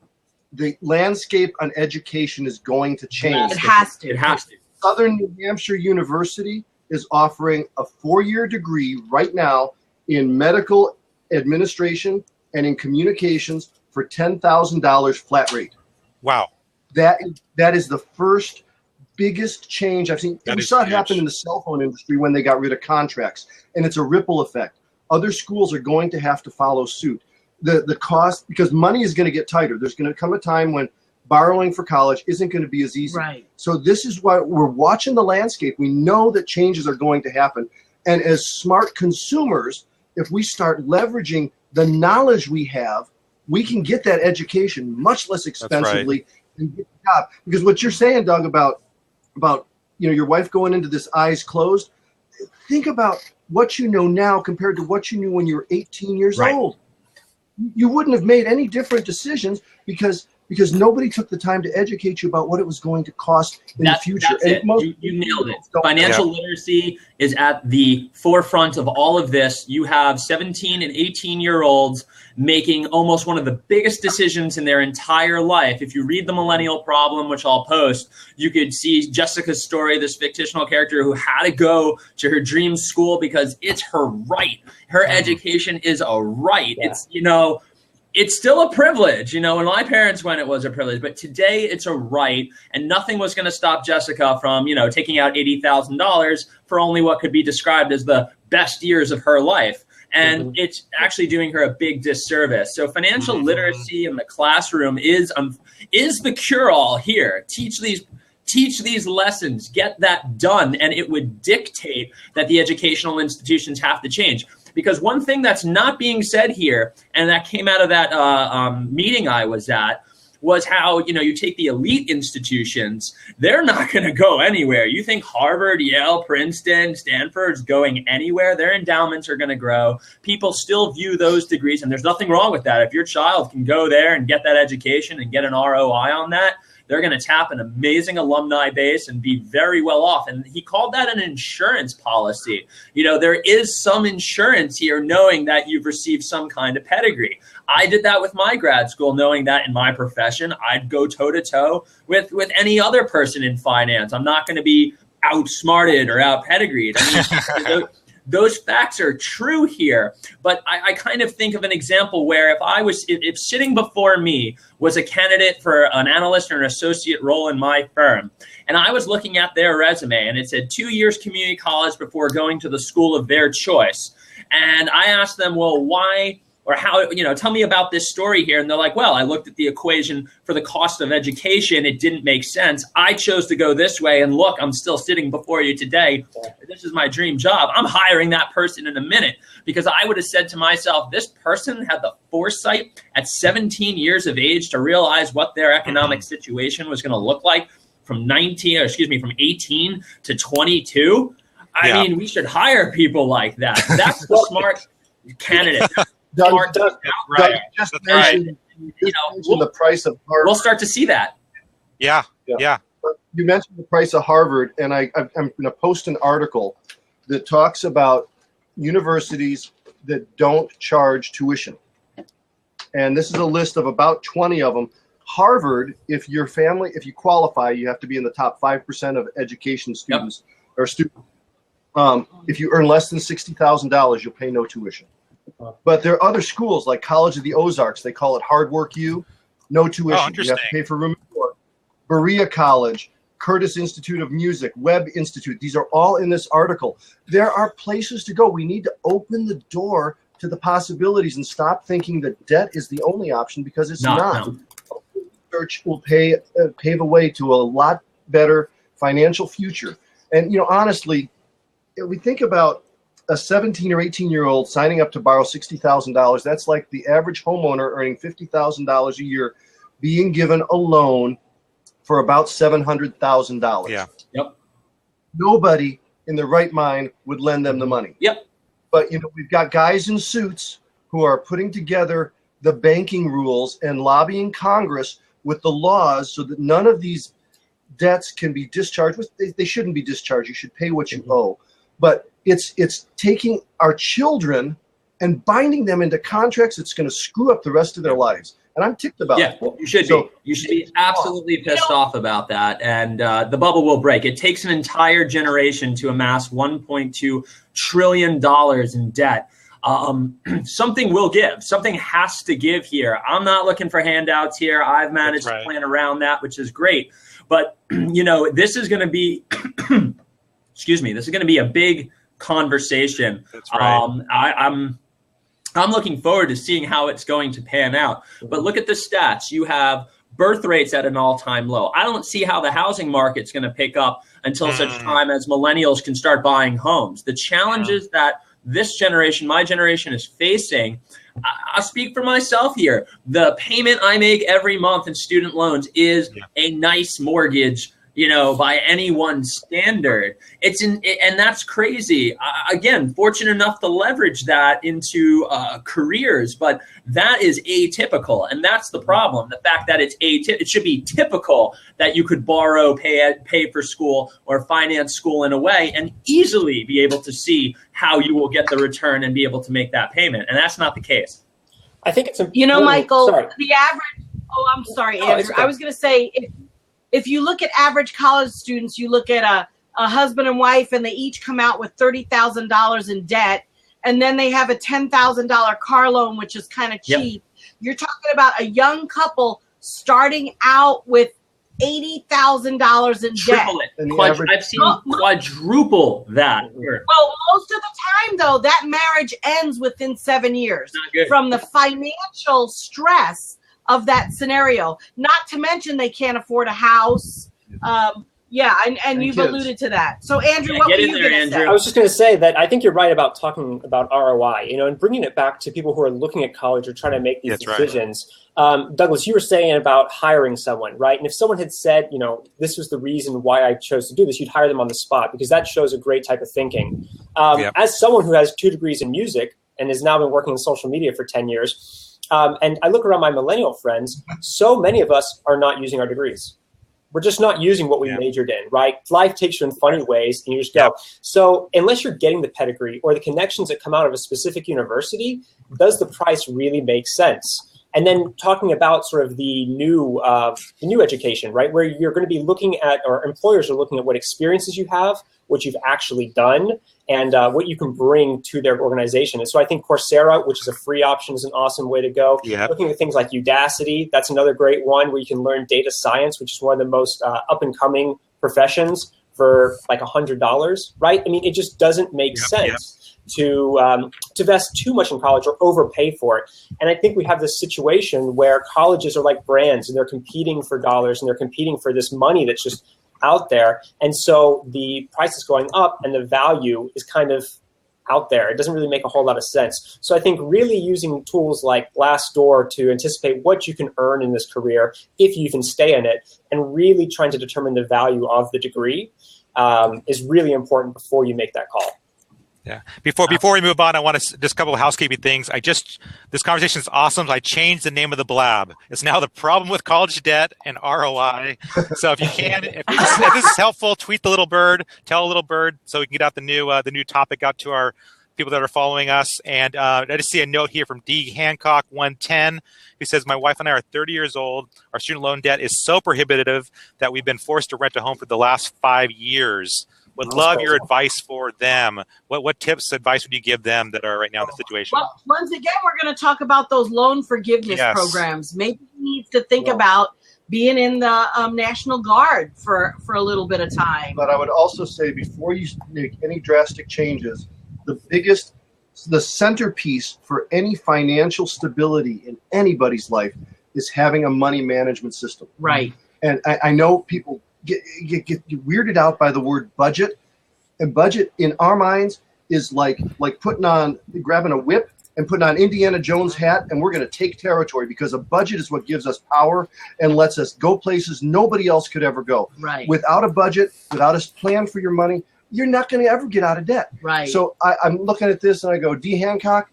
the landscape on education is going to change. It has to. It has to. Southern New Hampshire University is offering a 4-year degree right now in medical administration and in communications for $10,000 flat rate. Wow. That is the first biggest change I've seen. We saw it happen in the cell phone industry when they got rid of contracts, and it's a ripple effect. Other schools are going to have to follow suit. The cost, because money is going to get tighter. There's going to come a time when borrowing for college isn't going to be as easy. Right. So this is why we're watching the landscape. We know that changes are going to happen. And as smart consumers, if we start leveraging the knowledge we have, we can get that education much less expensively and get the job. Because what you're saying, Doug, about your wife going into this eyes closed, think about what you know now compared to what you knew when you were 18 years old. You wouldn't have made any different decisions because nobody took the time to educate you about what it was going to cost in the future. That's it. You nailed it. Financial literacy is at the forefront of all of this. You have 17 and 18-year-olds making almost one of the biggest decisions in their entire life. If you read The Millennial Problem, which I'll post, you could see Jessica's story, this fictional character who had to go to her dream school because it's her right. Her education is a right. Yeah. It's still a privilege. When my parents went, it was a privilege, but today it's a right, and nothing was going to stop Jessica from, taking out $80,000 for only what could be described as the best years of her life. And it's actually doing her a big disservice. So financial literacy in the classroom is the cure-all here. Teach these lessons, get that done, and it would dictate that the educational institutions have to change. Because one thing that's not being said here, and that came out of that meeting I was at, was how, you take the elite institutions, they're not going to go anywhere. You think Harvard, Yale, Princeton, Stanford's going anywhere? Their endowments are going to grow. People still view those degrees, and there's nothing wrong with that. If your child can go there and get that education and get an ROI on that, they're going to tap an amazing alumni base and be very well off. And he called that an insurance policy. There is some insurance here knowing that you've received some kind of pedigree. I did that with my grad school, knowing that in my profession, I'd go toe-to-toe with any other person in finance. I'm not going to be outsmarted or out-pedigreed. Those facts are true here, but I kind of think of an example where if sitting before me was a candidate for an analyst or an associate role in my firm, and I was looking at their resume and it said 2 years community college before going to the school of their choice, and I asked them, well, why or how, tell me about this story here. And they're like, well, I looked at the equation for the cost of education. It didn't make sense. I chose to go this way. And look, I'm still sitting before you today. This is my dream job. I'm hiring that person in a minute because I would have said to myself, this person had the foresight at 17 years of age to realize what their economic situation was going to look like from 18 to 22. I mean, we should hire people like that. That's the smart candidate. Doug, just mentioned the price of Harvard. We'll start to see that. Yeah. You mentioned the price of Harvard, and I'm going to post an article that talks about universities that don't charge tuition. And this is a list of about 20 of them. Harvard, if you qualify, you have to be in the top 5% of education students or students. If you earn less than $60,000, you'll pay no tuition. But there are other schools like College of the Ozarks. They call it Hard Work U. No tuition. You have to pay for room and board. Berea College, Curtis Institute of Music, Webb Institute. These are all in this article. There are places to go. We need to open the door to the possibilities and stop thinking that debt is the only option because it's not. No. Research will pave a way to a lot better financial future. And, honestly, we think about a 17 or 18-year-old signing up to borrow $60,000, that's like the average homeowner earning $50,000 a year being given a loan for about $700,000. Yeah. Yep. Nobody in their right mind would lend them the money. Yep. But we've got guys in suits who are putting together the banking rules and lobbying Congress with the laws so that none of these debts can be discharged. They shouldn't be discharged. You should pay what you owe. But it's taking our children and binding them into contracts that's going to screw up the rest of their lives. And I'm ticked about it. Yeah, you should be. You should be absolutely pissed off about that. And the bubble will break. It takes an entire generation to amass $1.2 trillion in debt. Something will give. Something has to give here. I'm not looking for handouts here. I've managed to plan around that, which is great. But, this is going to be, excuse me, this is going to be a big conversation. That's right. I'm looking forward to seeing how it's going to pan out. But look at the stats. You have birth rates at an all-time low. I don't see how the housing market's going to pick up until such time as millennials can start buying homes. The challenges that this generation, my generation, is facing, I'll speak for myself here. The payment I make every month in student loans is a nice mortgage, by anyone's standard. And that's crazy. Again, fortunate enough to leverage that into careers, but that is atypical. And that's the problem. The fact that it should be typical that you could borrow, pay for school or finance school in a way and easily be able to see how you will get the return and be able to make that payment. And that's not the case. I think it's Michael, sorry. the average, I'm sorry, Andrew. I was going to say, if you look at average college students, you look at a husband and wife, and they each come out with $30,000 in debt, and then they have a $10,000 car loan, which is kind of cheap. Yep. You're talking about a young couple starting out with $80,000 in Triple debt. it. I've seen quadruple that. Well, most of the time, though, that marriage ends within 7 years from the financial stress of that scenario. Not to mention they can't afford a house. And you've kids. Alluded to that. So, Andrew, what were you going to say? I was just going to say that I think you're right about talking about ROI, and bringing it back to people who are looking at college or trying to make these decisions. Right. Douglas, you were saying about hiring someone, right? And if someone had said, this was the reason why I chose to do this, you'd hire them on the spot, because that shows a great type of thinking. As someone who has 2 degrees in music and has now been working in social media for 10 years, and I look around my millennial friends, so many of us are not using our degrees. We're just not using what we majored in, right? Life takes you in funny ways, and you just go. So unless you're getting the pedigree or the connections that come out of a specific university, does the price really make sense? And then talking about sort of the new education, right, where you're going to be looking at, or employers are looking at what experiences you have, what you've actually done, and what you can bring to their organization. And so I think Coursera, which is a free option, is an awesome way to go. Yep. Looking at things like Udacity, that's another great one where you can learn data science, which is one of the most up-and-coming professions for like $100, right? I mean, it just doesn't make sense to invest too much in college or overpay for it. And I think we have this situation where colleges are like brands, and they're competing for dollars, and they're competing for this money that's just out there. And so the price is going up and the value is kind of out there. It doesn't really make a whole lot of sense. So I think really using tools like Glassdoor to anticipate what you can earn in this career, if you can stay in it, and really trying to determine the value of the degree is really important before you make that call. Yeah. Before we move on, I want to just a couple of housekeeping things. This conversation is awesome. I changed the name of the blab. It's now The Problem with College Debt and ROI. So if you can, if this is helpful, tweet the little bird, tell a little bird, so we can get out the new topic out to our people that are following us. And I just see a note here from D Hancock 110, who says, "My wife and I are 30 years old. Our student loan debt is so prohibitive that we've been forced to rent a home for the last 5 years. Would love your advice for them. What tips, advice would you give them that are right now in the situation?" Well, once again, we're going to talk about those loan forgiveness programs. Maybe he needs to think about being in the National Guard for a little bit of time. But I would also say, before you make any drastic changes, the centerpiece for any financial stability in anybody's life is having a money management system. Right. And I know people get weirded out by the word budget, and budget in our minds is like grabbing a whip and putting on Indiana Jones hat, and we're going to take territory, because a budget is what gives us power and lets us go places nobody else could ever go. Right. Without a budget, without a plan for your money, you're not going to ever get out of debt. Right. So I'm looking at this and I go, D. Hancock,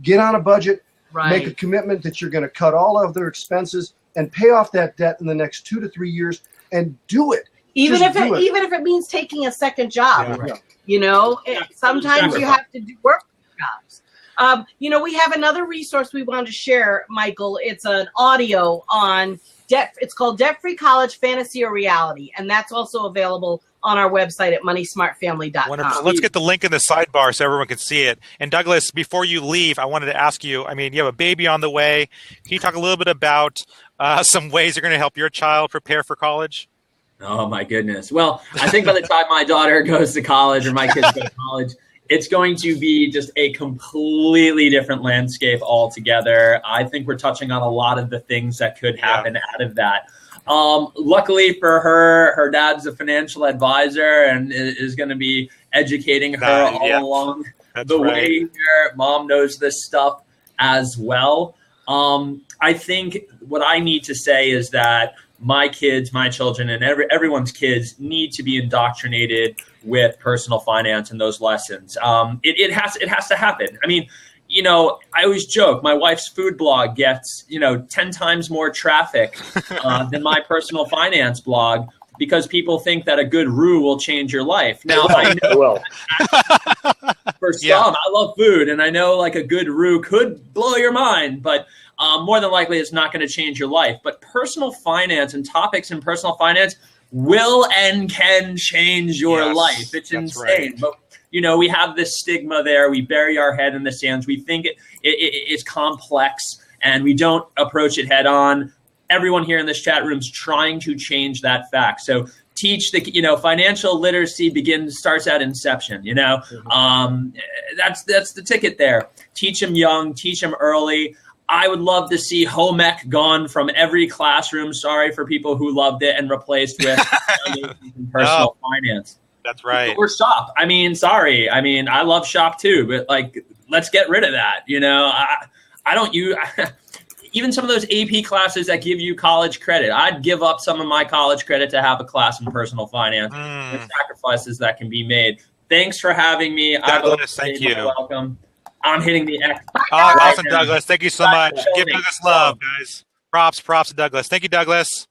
get on a budget, Right. make a commitment that you're going to cut all of their expenses and pay off that debt in the next 2 to 3 years, and do it. Even Just if do it. even if it means taking a second job, Yeah. Yeah. you know, sometimes you have to work jobs. You know, we have another resource we wanted to share, Michael. It's an audio on debt. It's called Debt Free College, Fantasy or Reality, and that's also available on our website at moneysmartfamily.com. Wonderful. Let's get the link in the sidebar so everyone can see it. And Douglas, before you leave, I wanted to ask you, I mean, you have a baby on the way. Can you talk a little bit about some ways you're going to help your child prepare for college? Oh my goodness. Well, I think by the time my daughter goes to college or my kids go to college, it's going to be just a completely different landscape altogether. I think we're touching on a lot of the things that could happen out of that. Luckily for her dad's a financial advisor and is going to be educating her all along the way here. Mom knows this stuff as well. I think what I need to say is that my kids, my children, and everyone's kids need to be indoctrinated with personal finance and those lessons. It has to happen. I mean, you know, I always joke, my wife's food blog gets, 10 times more traffic than my personal finance blog, because people think that a good roux will change your life. Now, I know for some, I love food, and I know like a good roux could blow your mind, but more than likely it's not going to change your life. But personal finance and topics in personal finance will and can change your life. It's insane. Right. But we have this stigma there. We bury our head in the sands. We think it's complex, and we don't approach it head on. Everyone here in this chat room is trying to change that fact. So teach financial literacy starts at inception. That's the ticket there. Teach them young, teach them early. I would love to see home ec gone from every classroom. Sorry for people who loved it, and replaced with personal finance. That's right. Or shop. I mean, sorry. I mean, I love shop too, but let's get rid of that. I don't use even some of those AP classes that give you college credit. I'd give up some of my college credit to have a class in personal finance. The sacrifices that can be made. Thanks for having me. Douglas, thank you. Welcome. I'm hitting the X. Awesome, Douglas. Thank you so much. Give Douglas love, guys. Props to Douglas. Thank you, Douglas.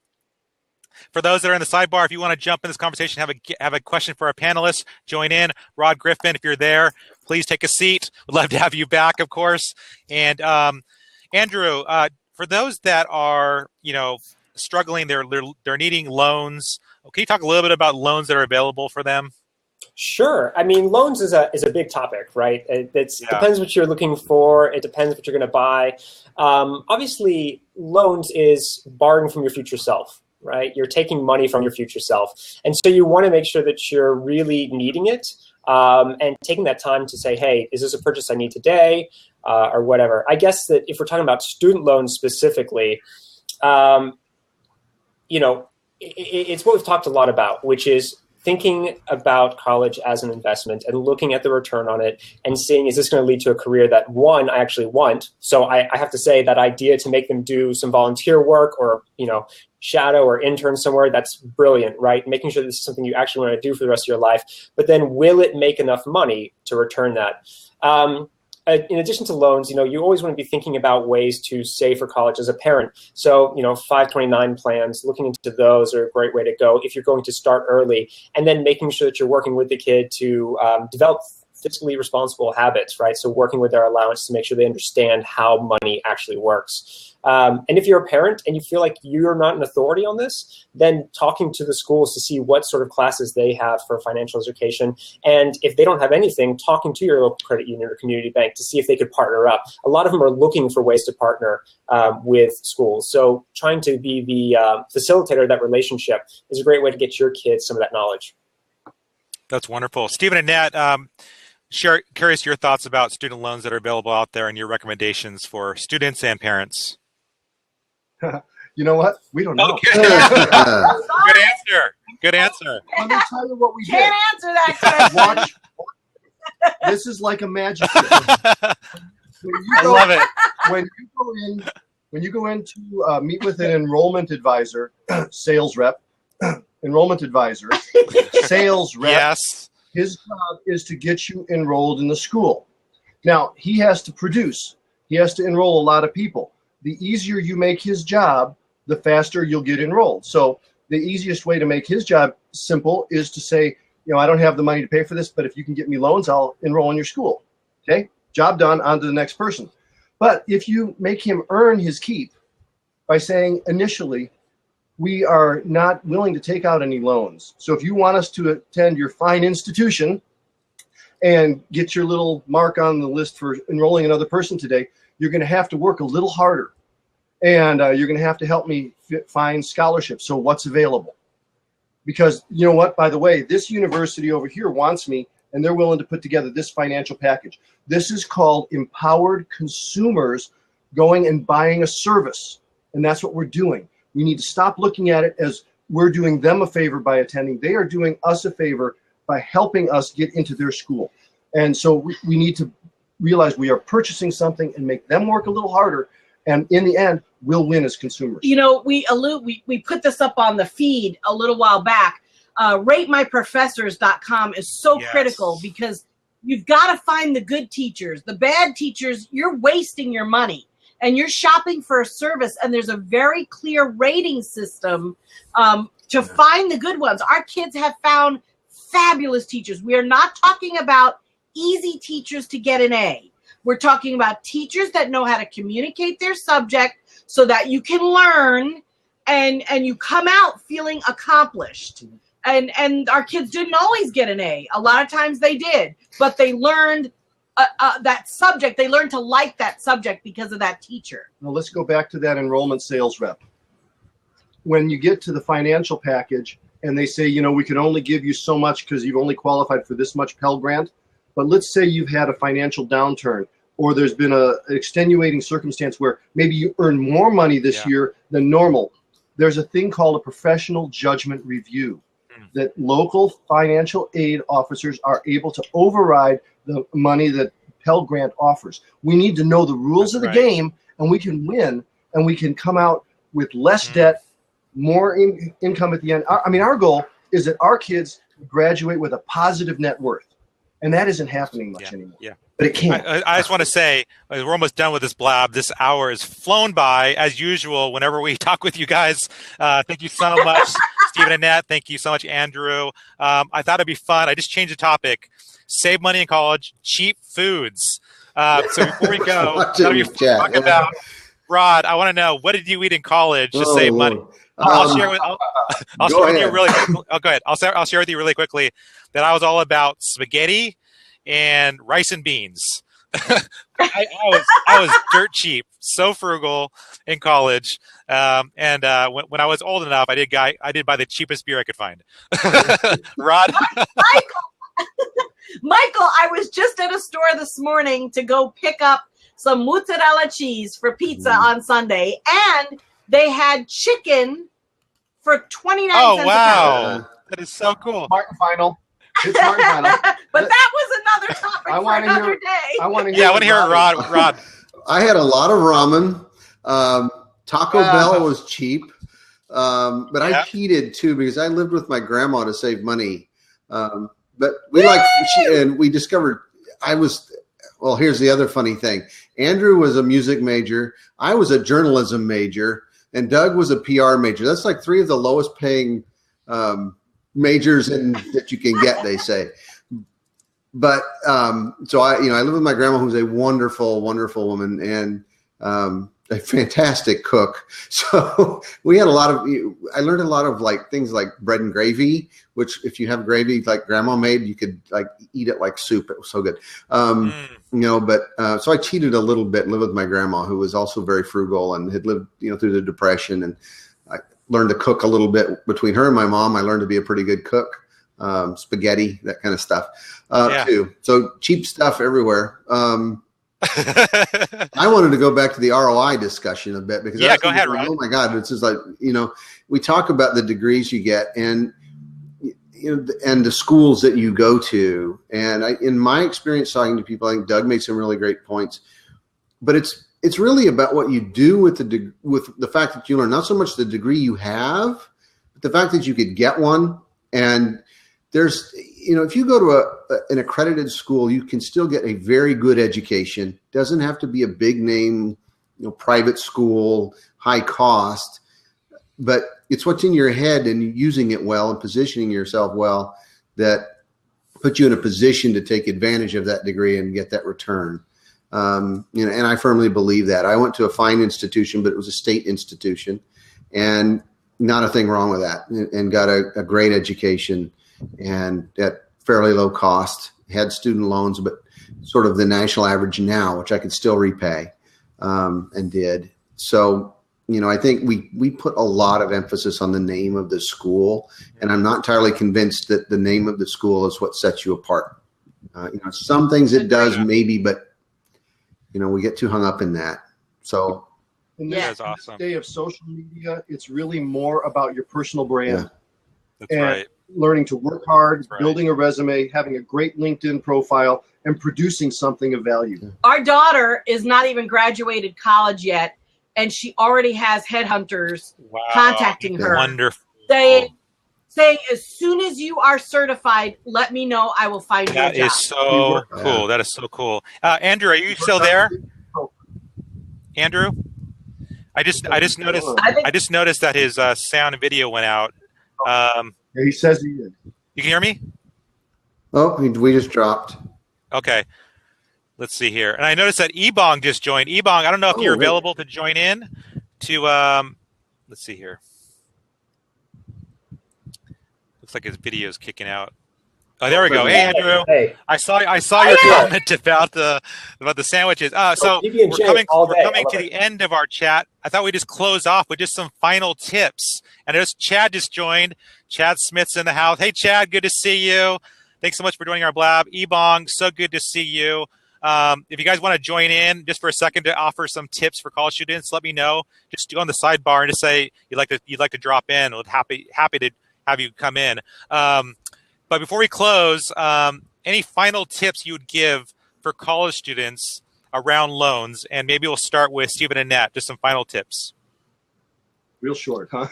For those that are in the sidebar, if you want to jump in this conversation, have a question for our panelists, join in. Rod Griffin, if you're there, please take a seat. We'd love to have you back, of course. And Andrew, for those that are, struggling, they're needing loans. Can you talk a little bit about loans that are available for them? Sure. I mean, loans is a big topic, right? It depends what you're looking for. It depends what you're going to buy. Obviously, loans is borrowing from your future self, right? You're taking money from your future self. And so you want to make sure that you're really needing it and taking that time to say, hey, is this a purchase I need today or whatever? I guess that if we're talking about student loans specifically, it's what we've talked a lot about, which is thinking about college as an investment and looking at the return on it and seeing, is this going to lead to a career that, one, I actually want? So I have to say that idea to make them do some volunteer work or, shadow or intern somewhere, that's brilliant, right? Making sure this is something you actually want to do for the rest of your life. But then will it make enough money to return that? In addition to loans, you always want to be thinking about ways to save for college as a parent. So, 529 plans, looking into those are a great way to go if you're going to start early, and then making sure that you're working with the kid to develop fiscally responsible habits, right? So working with their allowance to make sure they understand how money actually works. And if you're a parent and you feel like you're not an authority on this, then talking to the schools to see what sort of classes they have for financial education. And if they don't have anything, talking to your local credit union or community bank to see if they could partner up. A lot of them are looking for ways to partner with schools. So trying to be the facilitator of that relationship is a great way to get your kids some of that knowledge. That's wonderful. Stephen and Nat, curious your thoughts about student loans that are available out there and your recommendations for students and parents. You know what? We don't know. Okay. Good answer. Let me tell you what we did. Can't answer that question. This is like a magic trick. I love it. When you go in to meet with an enrollment advisor, sales rep, enrollment advisor, sales rep. Yes. His job is to get you enrolled in the school. Now, he has to produce. He has to enroll a lot of people. The easier you make his job, the faster you'll get enrolled. So the easiest way to make his job simple is to say, I don't have the money to pay for this, but if you can get me loans, I'll enroll in your school. Okay? Job done, on to the next person. But if you make him earn his keep by saying initially, we are not willing to take out any loans. So if you want us to attend your fine institution and get your little mark on the list for enrolling another person today, you're going to have to work a little harder. And you're going to have to help me find scholarships. So what's available? Because you know what, by the way, this university over here wants me, and they're willing to put together this financial package. This is called empowered consumers going and buying a service. And that's what we're doing. We need to stop looking at it as we're doing them a favor by attending. They are doing us a favor by helping us get into their school. And so we need to realize we are purchasing something and make them work a little harder. And in the end, we'll win as consumers. We put this up on the feed a little while back. RateMyProfessors.com is so critical because you've got to find the good teachers. The bad teachers, you're wasting your money and you're shopping for a service, and there's a very clear rating system to find the good ones. Our kids have found fabulous teachers. We are not talking about easy teachers to get an A. We're talking about teachers that know how to communicate their subject so that you can learn and you come out feeling accomplished. And our kids didn't always get an A. A lot of times they did, but they learned that subject. They learned to like that subject because of that teacher. Now let's go back to that enrollment sales rep. When you get to the financial package and they say, we can only give you so much because you've only qualified for this much Pell Grant. But let's say you've had a financial downturn, or there's been an extenuating circumstance where maybe you earn more money this year than normal. There's a thing called a professional judgment review that local financial aid officers are able to override the money that Pell Grant offers. We need to know the rules of the game, and we can win, and we can come out with less debt, more income at the end. Our goal is that our kids graduate with a positive net worth. And that isn't happening much anymore. Yeah. But it can. I just want to say, we're almost done with this blab. This hour has flown by, as usual, whenever we talk with you guys. Thank you so much, Stephen and Annette. Thank you so much, Andrew. I thought it'd be fun. I just changed the topic. Save money in college, cheap foods. So before we go, talk about, Rod, I want to know, what did you eat in college to save money? I'll share with you really quickly. Oh, go ahead. I'll share with you really quickly that I was all about spaghetti and rice and beans. I was dirt cheap, so frugal in college. When I was old enough, I did buy the cheapest beer I could find. Rod, Michael, I was just at a store this morning to go pick up some mozzarella cheese for pizza on Sunday, and they had chicken for 29 cents a pound. That is so cool. Martin Final. It's Martin Final. But that was another topic for another day. I want to hear it, Rod. I had a lot of ramen. Taco Bell was cheap. But I cheated too because I lived with my grandma to save money. But we discovered here's the other funny thing. Andrew was a music major. I was a journalism major. And Doug was a PR major. That's like three of the lowest paying majors that you can get, they say. But so I live with my grandma, who's a wonderful, wonderful woman and a fantastic cook. So we had I learned a lot of like things like bread and gravy, which if you have gravy like grandma made, you could like eat it like soup. It was so good. So I cheated a little bit and lived with my grandma, who was also very frugal and had lived, through the Depression. And I learned to cook a little bit between her and my mom. I learned to be a pretty good cook, spaghetti, that kind of stuff too. So cheap stuff everywhere. I wanted to go back to the ROI discussion a bit because go ahead, Rod. Oh my God, it's just like we talk about the degrees you get, and and the schools that you go to. And in my experience talking to people, I think Doug made some really great points. But it's really about what you do with the fact that you learn, not so much the degree you have, but the fact that you could get one. And there's, if you go to an accredited school, you can still get a very good education. Doesn't have to be a big name, private school, high cost, but it's what's in your head and using it well and positioning yourself well that puts you in a position to take advantage of that degree and get that return. And I firmly believe that. I went to a fine institution, but it was a state institution, and not a thing wrong with that, and got a great education and at fairly low cost, had student loans, but sort of the national average now, which I could still repay, and did. So, I think we put a lot of emphasis on the name of the school, and I'm not entirely convinced that the name of the school is what sets you apart. Some things it does maybe, but we get too hung up in that. So in this day of social media, it's really more about your personal brand. That's right. Learning to work hard, building a resume, having a great LinkedIn profile, and producing something of value. Our daughter is not even graduated college yet, and she already has headhunters contacting her. Wonderful. Saying, as soon as you are certified, let me know. I will find you a job. That is so cool. That is so cool. Andrew, are you still there? Andrew, I just noticed that his sound and video went out. He says he did. You can hear me? Oh, we just dropped. Okay. Let's see here. And I noticed that Ebong just joined. Ebong, I don't know if you're available to join in to let's see here. Looks like his video is kicking out. Oh, there we go. Hey, Andrew. Hey. I saw your comment about the sandwiches. So we're coming to the end of our chat. I thought we'd just close off with just some final tips. And there's Chad just joined. Chad Smith's in the house. Hey, Chad, good to see you. Thanks so much for joining our blab. Ebong, so good to see you. If you guys want to join in just for a second to offer some tips for college students, let me know. Just do on the sidebar and just say you'd like to drop in. We'll happy to have you come in. But before we close, any final tips you would give for college students around loans? And maybe we'll start with Stephen and Nat. Just some final tips. Real short, huh?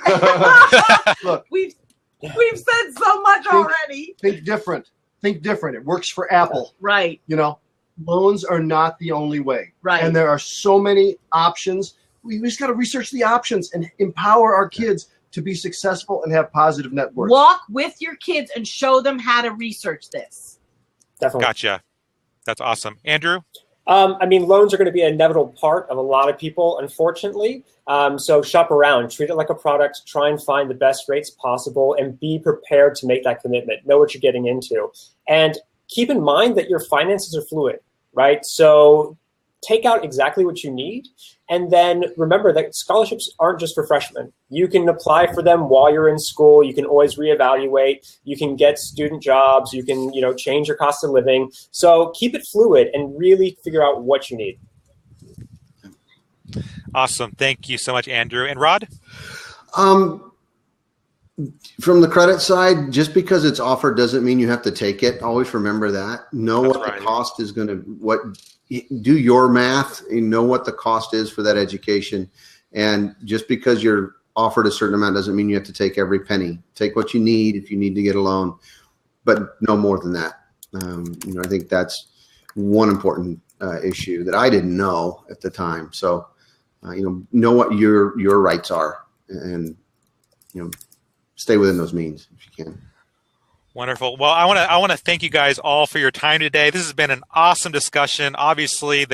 Look, we've said so much already. Think different. It works for Apple. Right. Loans are not the only way. Right. And there are so many options. We just got to research the options and empower our kids to be successful and have positive net worth. Walk with your kids and show them how to research this. Definitely. Gotcha. That's awesome. Andrew? Loans are going to be an inevitable part of a lot of people, unfortunately. So shop around, treat it like a product, try and find the best rates possible, and be prepared to make that commitment. Know what you're getting into. And keep in mind that your finances are fluid, right? So take out exactly what you need. And then remember that scholarships aren't just for freshmen. You can apply for them while you're in school. You can always reevaluate. You can get student jobs. You can, change your cost of living. So keep it fluid and really figure out what you need. Awesome. Thank you so much, Andrew. And Rod? From the credit side, just because it's offered doesn't mean you have to take it. Always remember that. Know what the cost is going to, do your math and know what the cost is for that education. And just because you're offered a certain amount doesn't mean you have to take every penny. Take what you need if you need to get a loan, but no more than that. I think that's one important issue that I didn't know at the time. So, know what your rights are and, stay within those means if you can. Wonderful. Well, I want to thank you guys all for your time today. This has been an awesome discussion. Obviously,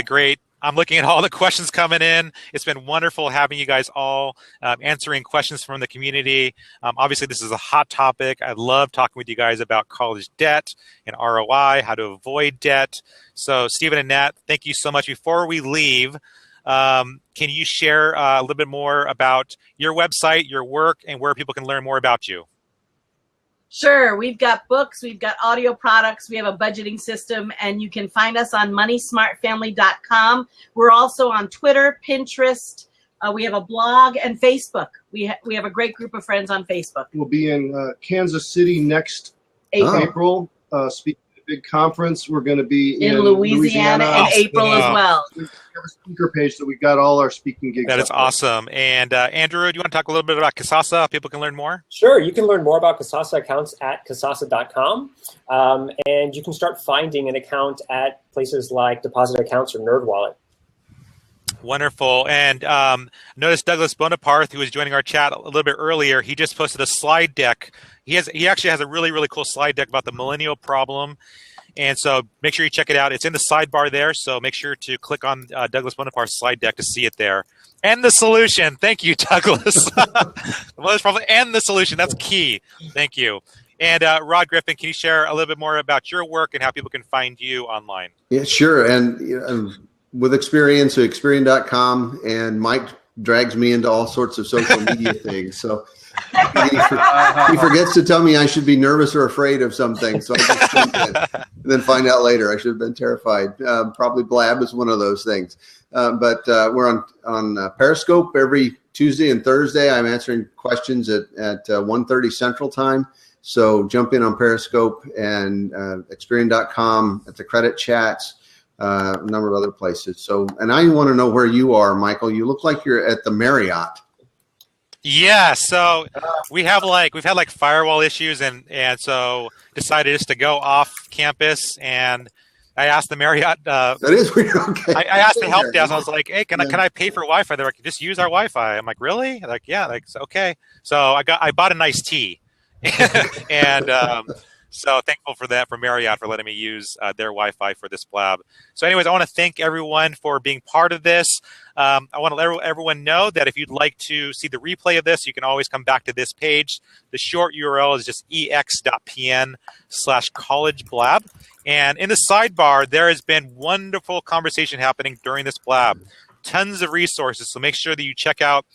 I'm looking at all the questions coming in. It's been wonderful having you guys all answering questions from the community. Obviously, this is a hot topic. I love talking with you guys about college debt and ROI, how to avoid debt. So, Stephen and Nat, thank you so much. Before we leave, can you share a little bit more about your website, your work, and where people can learn more about you? Sure. We've got books. We've got audio products. We have a budgeting system, and you can find us on moneysmartfamily.com. We're also on Twitter, Pinterest. We have a blog and Facebook. We have a great group of friends on Facebook. We'll be in Kansas City next April. Speaking at a big conference. We're going to be in Louisiana in April as well. We have a speaker page that we've got all our speaking gigs. That is awesome. And Andrew, do you want to talk a little bit about Kasasa? People can learn more? Sure. You can learn more about Kasasa accounts at kasasa.com. And you can start finding an account at places like Deposit Accounts or NerdWallet. Wonderful. And notice Douglas Bonaparte, who was joining our chat a little bit earlier, he just posted a slide deck. He actually has a really, really cool slide deck about the millennial problem. And so make sure you check it out. It's in the sidebar there. So make sure to click on Douglas Bonaparte's slide deck to see it there. And the solution. Thank you, Douglas. And the solution. That's key. Thank you. And Rod Griffin, can you share a little bit more about your work and how people can find you online? Yeah, sure. And with Experian, so Experian.com, and Mike drags me into all sorts of social media things. So he forgets to tell me I should be nervous or afraid of something. So I just jump in and then find out later. I should have been terrified. Probably Blab is one of those things. But we're on Periscope every Tuesday and Thursday. I'm answering questions at 1:30 Central Time. So jump in on Periscope and Experian.com at the credit chats. A number of other places. So, and I want to know where you are, Michael. You look like you're at the Marriott. Yeah. So we've had like firewall issues, and so decided just to go off campus. And I asked the Marriott. That is weird. Okay. I asked the help desk. I was like, "Hey, can I pay for Wi-Fi?" They're like, "Just use our Wi-Fi." I'm like, "Really?" They're like, "Yeah." Like, okay. So I bought a nice tea, and. So thankful for that, for Marriott, for letting me use their Wi-Fi for this blab. So anyways, I want to thank everyone for being part of this. I want to let everyone know that if you'd like to see the replay of this, you can always come back to this page. The short URL is just ex.pn/collegeblab. And in the sidebar, there has been wonderful conversation happening during this blab. Tons of resources, so make sure that you check out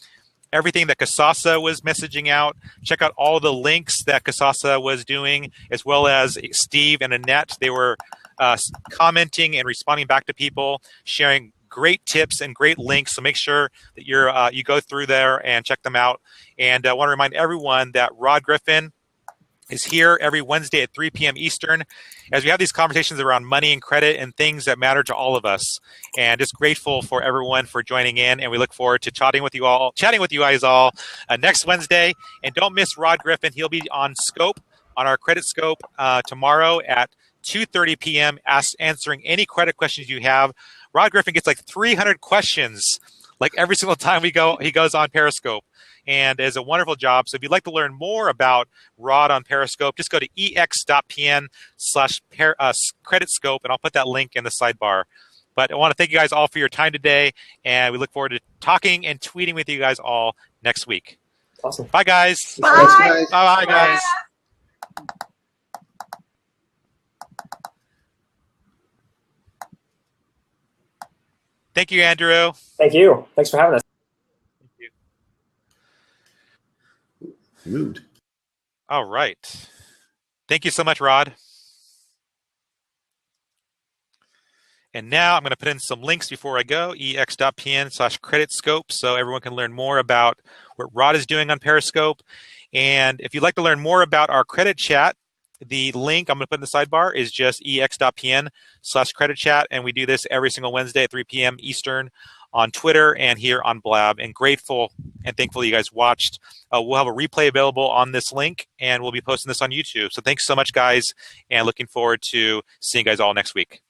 everything that Kasasa was messaging out. Check out all the links that Kasasa was doing, as well as Steve and Annette. They were commenting and responding back to people, sharing great tips and great links. So make sure that you go through there and check them out. And I want to remind everyone that Rod Griffin is here every Wednesday at 3 p.m. Eastern as we have these conversations around money and credit and things that matter to all of us. And just grateful for everyone for joining in, and we look forward to chatting with you guys all next Wednesday. And don't miss Rod Griffin. He'll be on Scope, on our Credit Scope tomorrow at 2:30 p.m. answering any credit questions you have. Rod Griffin gets like 300 questions like every single time he goes on Periscope. And it's a wonderful job. So if you'd like to learn more about Rod on Periscope, just go to ex.pn/creditscope, and I'll put that link in the sidebar. But I want to thank you guys all for your time today, and we look forward to talking and tweeting with you guys all next week. Awesome. Bye, guys. Bye. Bye, guys. Thank you, Andrew. Thank you. Thanks for having us. Moved. All right. Thank you so much, Rod. And now I'm going to put in some links before I go, ex.pn/creditscope, so everyone can learn more about what Rod is doing on Periscope. And if you'd like to learn more about our credit chat, the link I'm going to put in the sidebar is just ex.pn/credit chat. And we do this every single Wednesday at 3 p.m. Eastern on Twitter and here on Blab. And grateful and thankful you guys watched. We'll have a replay available on this link, and we'll be posting this on YouTube. So thanks so much, guys, and looking forward to seeing you guys all next week.